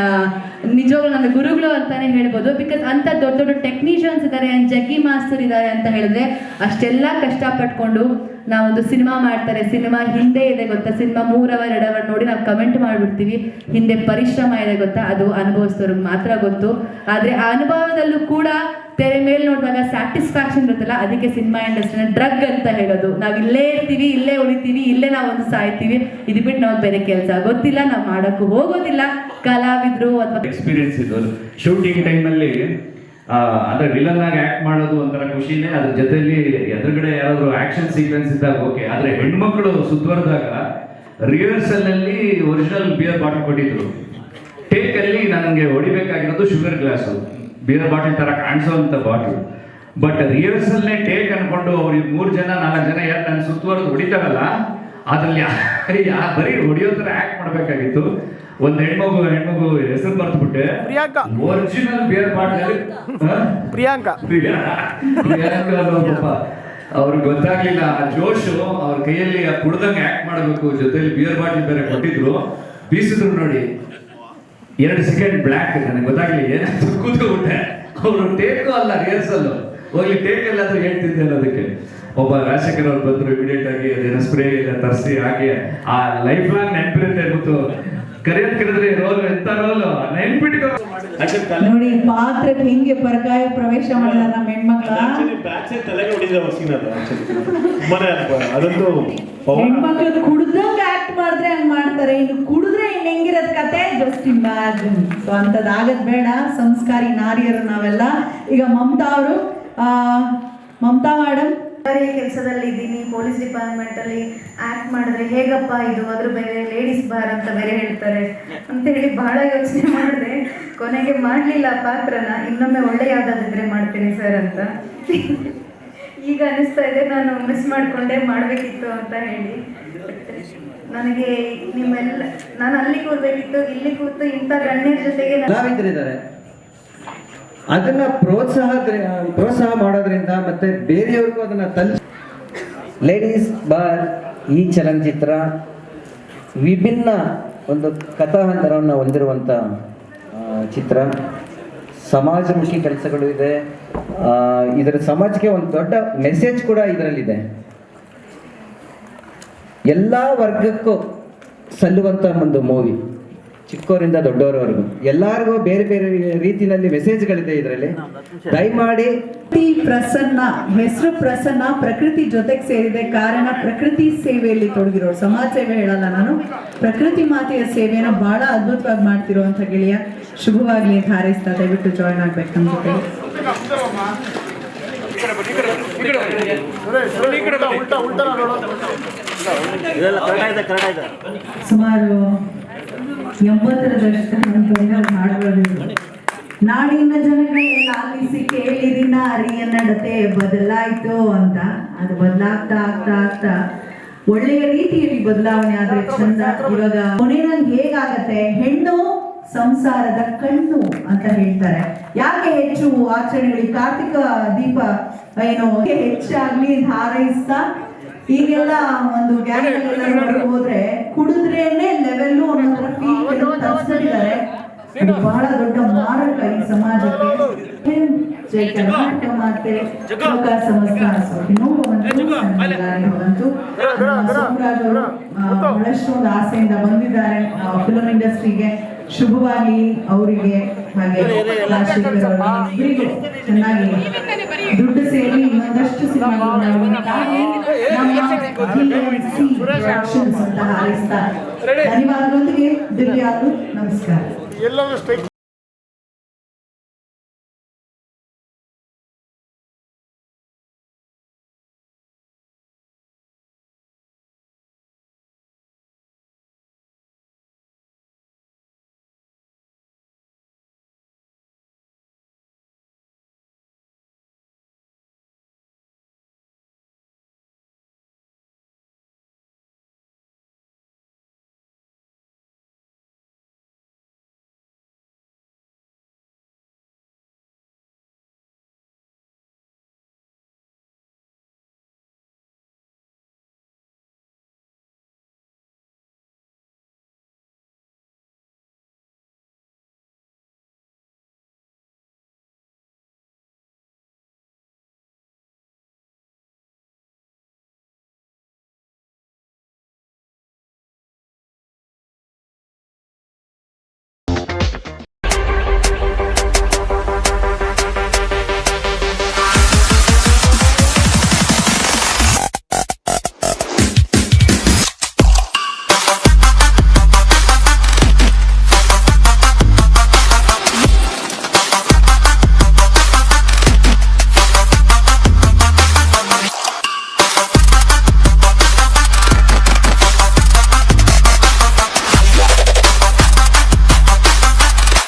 ನಿಜವಾಗ್ಲೂ ನನ್ನ ಗುರುಗಳು ಅಂತಾನೆ ಹೇಳ್ಬೋದು. ಬಿಕಾಸ್ ಅಂತ ದೊಡ್ಡ ಟೆಕ್ನಿಷಿಯನ್ಸ್ ಇದ್ದಾರೆ, ಜಗ್ಗಿ ಮಾಸ್ಟರ್ ಇದ್ದಾರೆ ಅಂತ ಹೇಳಿದ್ರೆ, ಅಷ್ಟೆಲ್ಲ ಕಷ್ಟಪಟ್ಕೊಂಡು ನಾವೊಂದು ಸಿನಿಮಾ ಮಾಡ್ತಾರೆ. ಸಿನಿಮಾ ಹಿಂದೆ ಇದೆ ಗೊತ್ತಾ, ಸಿನಿಮಾ 3 ಅವರ್ 2 ಅವರ್ ನೋಡಿ ನಾವು ಕಮೆಂಟ್ ಮಾಡ್ಬಿಡ್ತೀವಿ. ಹಿಂದೆ ಪರಿಶ್ರಮ ಇದೆ ಗೊತ್ತಾ, ಅದು ಅನುಭವಿಸೋರ್ಗೆ ಮಾತ್ರ ಗೊತ್ತು. ಆದ್ರೆ ಆ ಅನುಭವದಲ್ಲೂ ಕೂಡ ತೆರೆ ಮೇಲೆ ನೋಡಿದಾಗ ಸ್ಯಾಟಿಸ್ಫ್ಯಾಕ್ಷನ್ ಇರುತ್ತಲ್ಲ, ಅದಕ್ಕೆ ಸಿನಿಮಾ ಇಂಡಸ್ಟ್ರಿನ ಡ್ರಗ್ ಅಂತ ಹೇಳೋದು. ನಾವು ಇಲ್ಲೇ ಇರ್ತೀವಿ, ಇಲ್ಲೇ ಉಳಿತೀವಿ, ಇಲ್ಲೇ ನಾವು ಒಂದು ಸಾಯ್ತೀವಿ, ಇದು ಬಿಟ್ಟು ನಾವು ಬೇರೆ ಕೆಲಸ ಗೊತ್ತಿಲ್ಲ, ನಾವು ಮಾಡೋಕ್ಕೂ ಹೋಗೋದಿಲ್ಲ. ಕಲಾವಿದ್ರು ಅಥವಾ ಎಕ್ಸ್ಪೀರಿಯನ್ಸ್ ಇದು. ಶೂಟಿಂಗ್ ಟೈಮಲ್ಲಿ ಅಂದ್ರೆ ವಿಲನ್ ಆಗಿ ಆಕ್ಟ್ ಮಾಡೋದು ಒಂಥರ ಖುಷಿನೇ, ಅದ್ರ ಜೊತೆಲಿ ಎದುರುಗಡೆ ಯಾರಾದ್ರು ಆಕ್ಷನ್ ಸೀಕ್ವೆನ್ಸ್ ಇದ್ದಾಗ ಓಕೆ. ಆದ್ರೆ ಹೆಣ್ಮಕ್ಳು ಸುತ್ತುವರೆದಾಗ ರಿಹರ್ಸಲ್ ಅಲ್ಲಿ ಒರಿಜಿನಲ್ ಬಿಯರ್ ಬಾಟಲ್ ಕೊಟ್ಟಿದ್ರು. ಟೇಕ್ ಅಲ್ಲಿ ನನಗೆ ಹೊಡಿಬೇಕಾಗಿರೋದು ಶುಗರ್ ಗ್ಲಾಸು, ಬಿಯರ್ ಬಾಟಲ್ ತರ ಕಾಣಿಸೋಂಥ ಬಾಟಲ್. ಬಟ್ ರಿಹರ್ಸಲ್ನೇ ಟೇಕ್ ಅನ್ಕೊಂಡು ಅವ್ರಿಗೆ 3 ಜನ 4 ಜನ ಯಾರು ನನ್ನ ಸುತ್ತುವರೆದು ಹೊಡಿತಾರಲ್ಲ, ಅದ್ರಲ್ಲಿ ಬರೀ ಹೊಡಿಯೋ ತರ ಆಕ್ಟ್ ಮಾಡ್ಬೇಕಾಗಿತ್ತು. ಒಂದು ಹೆಣ್ಮಗು ಹೆಸರು ಬರ್ತ್ಬಿಟ್ಟೆ, ಒರಿಜಿನಲ್ ಬಿಯರ್ ಬಾಟಲ್ ಪ್ರಿಯಾಂಕಾ ಅವ್ರಿಗೆ ಗೊತ್ತಾಗ್ಲಿಲ್ಲ ಆ ಜೋಶು. ಅವ್ರ ಕೈಯಲ್ಲಿ ಕುಡ್ದಂಗೆ ಆಕ್ಟ್ ಮಾಡಬೇಕು, ಜೊತೆಲಿ ಬಿಯರ್ ಬಾಟಲ್ ಬೇರೆ ಕೊಟ್ಟಿದ್ರು, ಬೀಸಿದ್ರು ನೋಡಿ. 2 ಸೆಕೆಂಡ್ ಬ್ಲ್ಯಾಕ್, ನನಗೆ ಗೊತ್ತಾಗ್ಲಿಲ್ಲ ಏನಾದ್ರು ಕೂತ್ಕೊಂಡ್ಬಿಟ್ಟೆ. ಅವರು ಟೇಕು ಅಲ್ಲ ರಿಹರ್ಸಲ್, ಹೋಗ್ಲಿ ಟೇಕ್ ಎಲ್ಲಾದ್ರೂ ಹೇಳ್ತಿದ್ದೆ ಅನ್ನೋದಕ್ಕೆ. ಒಬ್ಬ ರಾಜಶೇಖರ್ ಅವ್ರು ಬಂದ್ರು, ಇಮಿಡಿಯೇಟ್ ಆಗಿ ಅದೇನೋ ಸ್ಪ್ರೇ ಎಲ್ಲ ತರಿಸಿ ಹಾಗೆ ಆ ಲೈಫ್ ಲಾಂಗ್ ನೆನಪಿರುತ್ತೆ. ಗೊತ್ತು ಕರೆಯೋದ್ಕಿದ್ರೆ ರೋಲ್ ಎಂತ ರೋಲ್ ನೆನ್ಪಿಟ್ಕೊ ನೋಡಿ. ಪಾತ್ರಕ್ಕೆ ಹಿಂಗೆ ಪರಕಾಯ ಪ್ರವೇಶ ಮಾಡಿದ ನಮ್ಮ ಹೆಣ್ಮಕ್ಳ, ಹೆಣ್ಮಕ್ಳು ಕುಡ್ದಂಗ ಆಕ್ಟ್ ಮಾಡಿದ್ರೆ ಹಂಗ್ ಮಾಡ್ತಾರೆ, ಇನ್ನು ಕುಡಿದ್ರೆ ಇನ್ ಹೆಂಗಿರೋದ್ ಕತೆ ಜಸ್ಟ್ ಇಮ್ಯಾಜಿನ್. ಸೊ ಅಂತದ್ ಆಗದ್ ಬೇಡ. ಸಂಸ್ಕಾರಿ ನಾರಿಯರು ನಾವೆಲ್ಲ. ಈಗ ಮಮತಾ ಮೇಡಮ್ ಕೆಲಸದಲ್ಲಿ ಇದ್ದೀನಿ, ಪೊಲೀಸ್ ಡಿಪಾರ್ಟ್ಮೆಂಟಲ್ಲಿ ಆ್ಯಕ್ಟ್ ಮಾಡಿದ್ರೆ ಹೇಗಪ್ಪ ಇದು, ಅದ್ರ ಬೇರೆ ಲೇಡೀಸ್ ಬಾರ್ ಅಂತ ಬೇರೆ ಹೇಳ್ತಾರೆ ಅಂತೇಳಿ ಬಹಳ ಯೋಚನೆ ಮಾಡಿದೆ. ಕೊನೆಗೆ ಮಾಡಲಿಲ್ಲ ಪಾತ್ರನ. ಇನ್ನೊಮ್ಮೆ ಒಳ್ಳೆ ಯಾವುದಾದಿದ್ರೆ ಮಾಡ್ತೀನಿ ಸರ್ ಅಂತ. ಈಗ ಅನಿಸ್ತಾ ಇದೆ ನಾನು ಮಿಸ್ ಮಾಡಿಕೊಂಡೆ, ಮಾಡಬೇಕಿತ್ತು ಅಂತ ಹೇಳಿ. ನನಗೆ ನಿಮ್ಮೆಲ್ಲ, ನಾನು ಅಲ್ಲಿ ಕೂರ್ಬೇಕಿತ್ತು, ಇಲ್ಲಿ ಕೂತು ಇಂಥ ಗಣ್ಯರ ಜೊತೆಗೆ ಕಲಾವಿದರಿದ್ದಾರೆ, ಅದನ್ನ ಪ್ರೋತ್ಸಾಹ ಮಾಡೋದ್ರಿಂದ ಮತ್ತೆ ಬೇರೆಯವ್ರಿಗೂ ಅದನ್ನ ಲೇಡೀಸ್ ಬಾರ್ ಈ ಚಲನಚಿತ್ರ ವಿಭಿನ್ನ ಒಂದು ಕಥಾಹಂತರವನ್ನು ಹೊಂದಿರುವಂಥ ಚಿತ್ರ. ಸಮಾಜಮುಖಿ ಕೆಲಸಗಳು ಇದೆ, ಇದರ ಸಮಾಜಕ್ಕೆ ಒಂದು ದೊಡ್ಡ ಮೆಸೇಜ್ ಕೂಡ ಇದರಲ್ಲಿದೆ. ಎಲ್ಲ ವರ್ಗಕ್ಕೂ ಸಲ್ಲುವಂಥ ಒಂದು ಮೂವಿ, ಚಿಕ್ಕವರಿಂದ ದೊಡ್ಡವರವರೆಗೂ ಎಲ್ಲರಿಗೂ ಬೇರೆ ಬೇರೆ ರೀತಿಯಲ್ಲಿ ಮೆಸೇಜ್ಗಳಿದೆ ಇದರಲ್ಲಿ. ದಯಮಾಡಿ ಪ್ರಸನ್ನ, ಹೆಸರು ಪ್ರಸನ್ನ, ಪ್ರಕೃತಿ ಜೊತೆಗೆ ಸೇರಿದೆ. ಕಾರಣ ಪ್ರಕೃತಿ ಸೇವೆಯಲ್ಲಿ ತೊಡಗಿರೋರು, ಸಮಾಜ ಸೇವೆ ಹೇಳಲ್ಲ ನಾನು, ಪ್ರಕೃತಿ ಮಾತೆಯ ಸೇವೆಯನ್ನು ಬಹಳ ಅದ್ಭುತವಾಗಿ ಮಾಡ್ತಿರುವಂಥ ಗೆಳೆಯ. ಶುಭವಾಗ್ಲಿ ಅಂತ ಹಾರೈಸ್ತಾ ದಯವಿಟ್ಟು ಜಾಯ್ನ್ ಆಗ್ಬೇಕು ನಮ್ಮ ಜೊತೆ. ಸುಮಾರು 80ರ ದಶಕದ ಹಾಡುಗಳು. ನಾಡಿನ ಜನಗಳೆಲ್ಲ ಆಲಿಸಿ ಕೇಳಿರಿ ನಾರಿಯ ನಡತೆ ಬದಲಾಯಿತು ಅಂತ. ಅದು ಬದಲಾಗ್ತಾ ಆಗ್ತಾ ಆಗ್ತಾ ಒಳ್ಳೆಯ ರೀತಿಯಲ್ಲಿ ಬದಲಾವಣೆ ಆದ್ರೆ ಚಂದ. ಇವಾಗ ಕೊನೆಯಲ್ಲಿ ಹೇಗಾಗತ್ತೆ, ಹೆಣ್ಣು ಸಂಸಾರದ ಕಣ್ಣು ಅಂತ ಹೇಳ್ತಾರೆ. ಯಾಕೆ ಹೆಚ್ಚು ಆಚರಣೆಗಳಿಗೆ ಕಾರ್ತಿಕ ದೀಪ ಏನು ಹೆಚ್ಚಾಗ್ಲಿ ಹಾರೈಸ್ತಾ ಈಗೆಲ್ಲ ಒಂದು ಗ್ಯಾಂಗ್ ಹೋದ್ರೆ ಕುಡಿದ್ರೇನೆ ಲೆವೆಲ್ಲು ಅನ್ನೋದ್ರ ಫೀಲ್ ತರಿಸ್ತಿದ್ದಾರೆ. ಇದು ಬಹಳ ದೊಡ್ಡ ಮಾರಕ ಈ ಸಮಾಜಕ್ಕೆ. ಜೈ ಕರ್ನಾಟಕ ಮಾತೆ, ಲೋಕ ಸಮಸ್ತ ಸುಖಿನೋ ಭವಂತು. ಸೋಮರಾಜ್ ಅವರು ಬಹಳಷ್ಟು ಒಂದು ಆಸೆಯಿಂದ ಬಂದಿದ್ದಾರೆ ಫಿಲ್ಮ್ ಇಂಡಸ್ಟ್ರಿಗೆ. ಶುಭವಾಗಿ ಅವರಿಗೆ ಹಾಗೆ ಇಬ್ಬರಿಗೂ ಚೆನ್ನಾಗಿ ದುಡ್ಡು ಸೇರಿ ಇನ್ನೊಂದಷ್ಟು ಸಿನಿಮಾಗಳು ಅಂತ ಹಾರೈಸ್ತಾರೆ. ಧನ್ಯವಾದಗಳೊಂದಿಗೆ ದಿವ್ಯಾಲು ನಮಸ್ಕಾರ.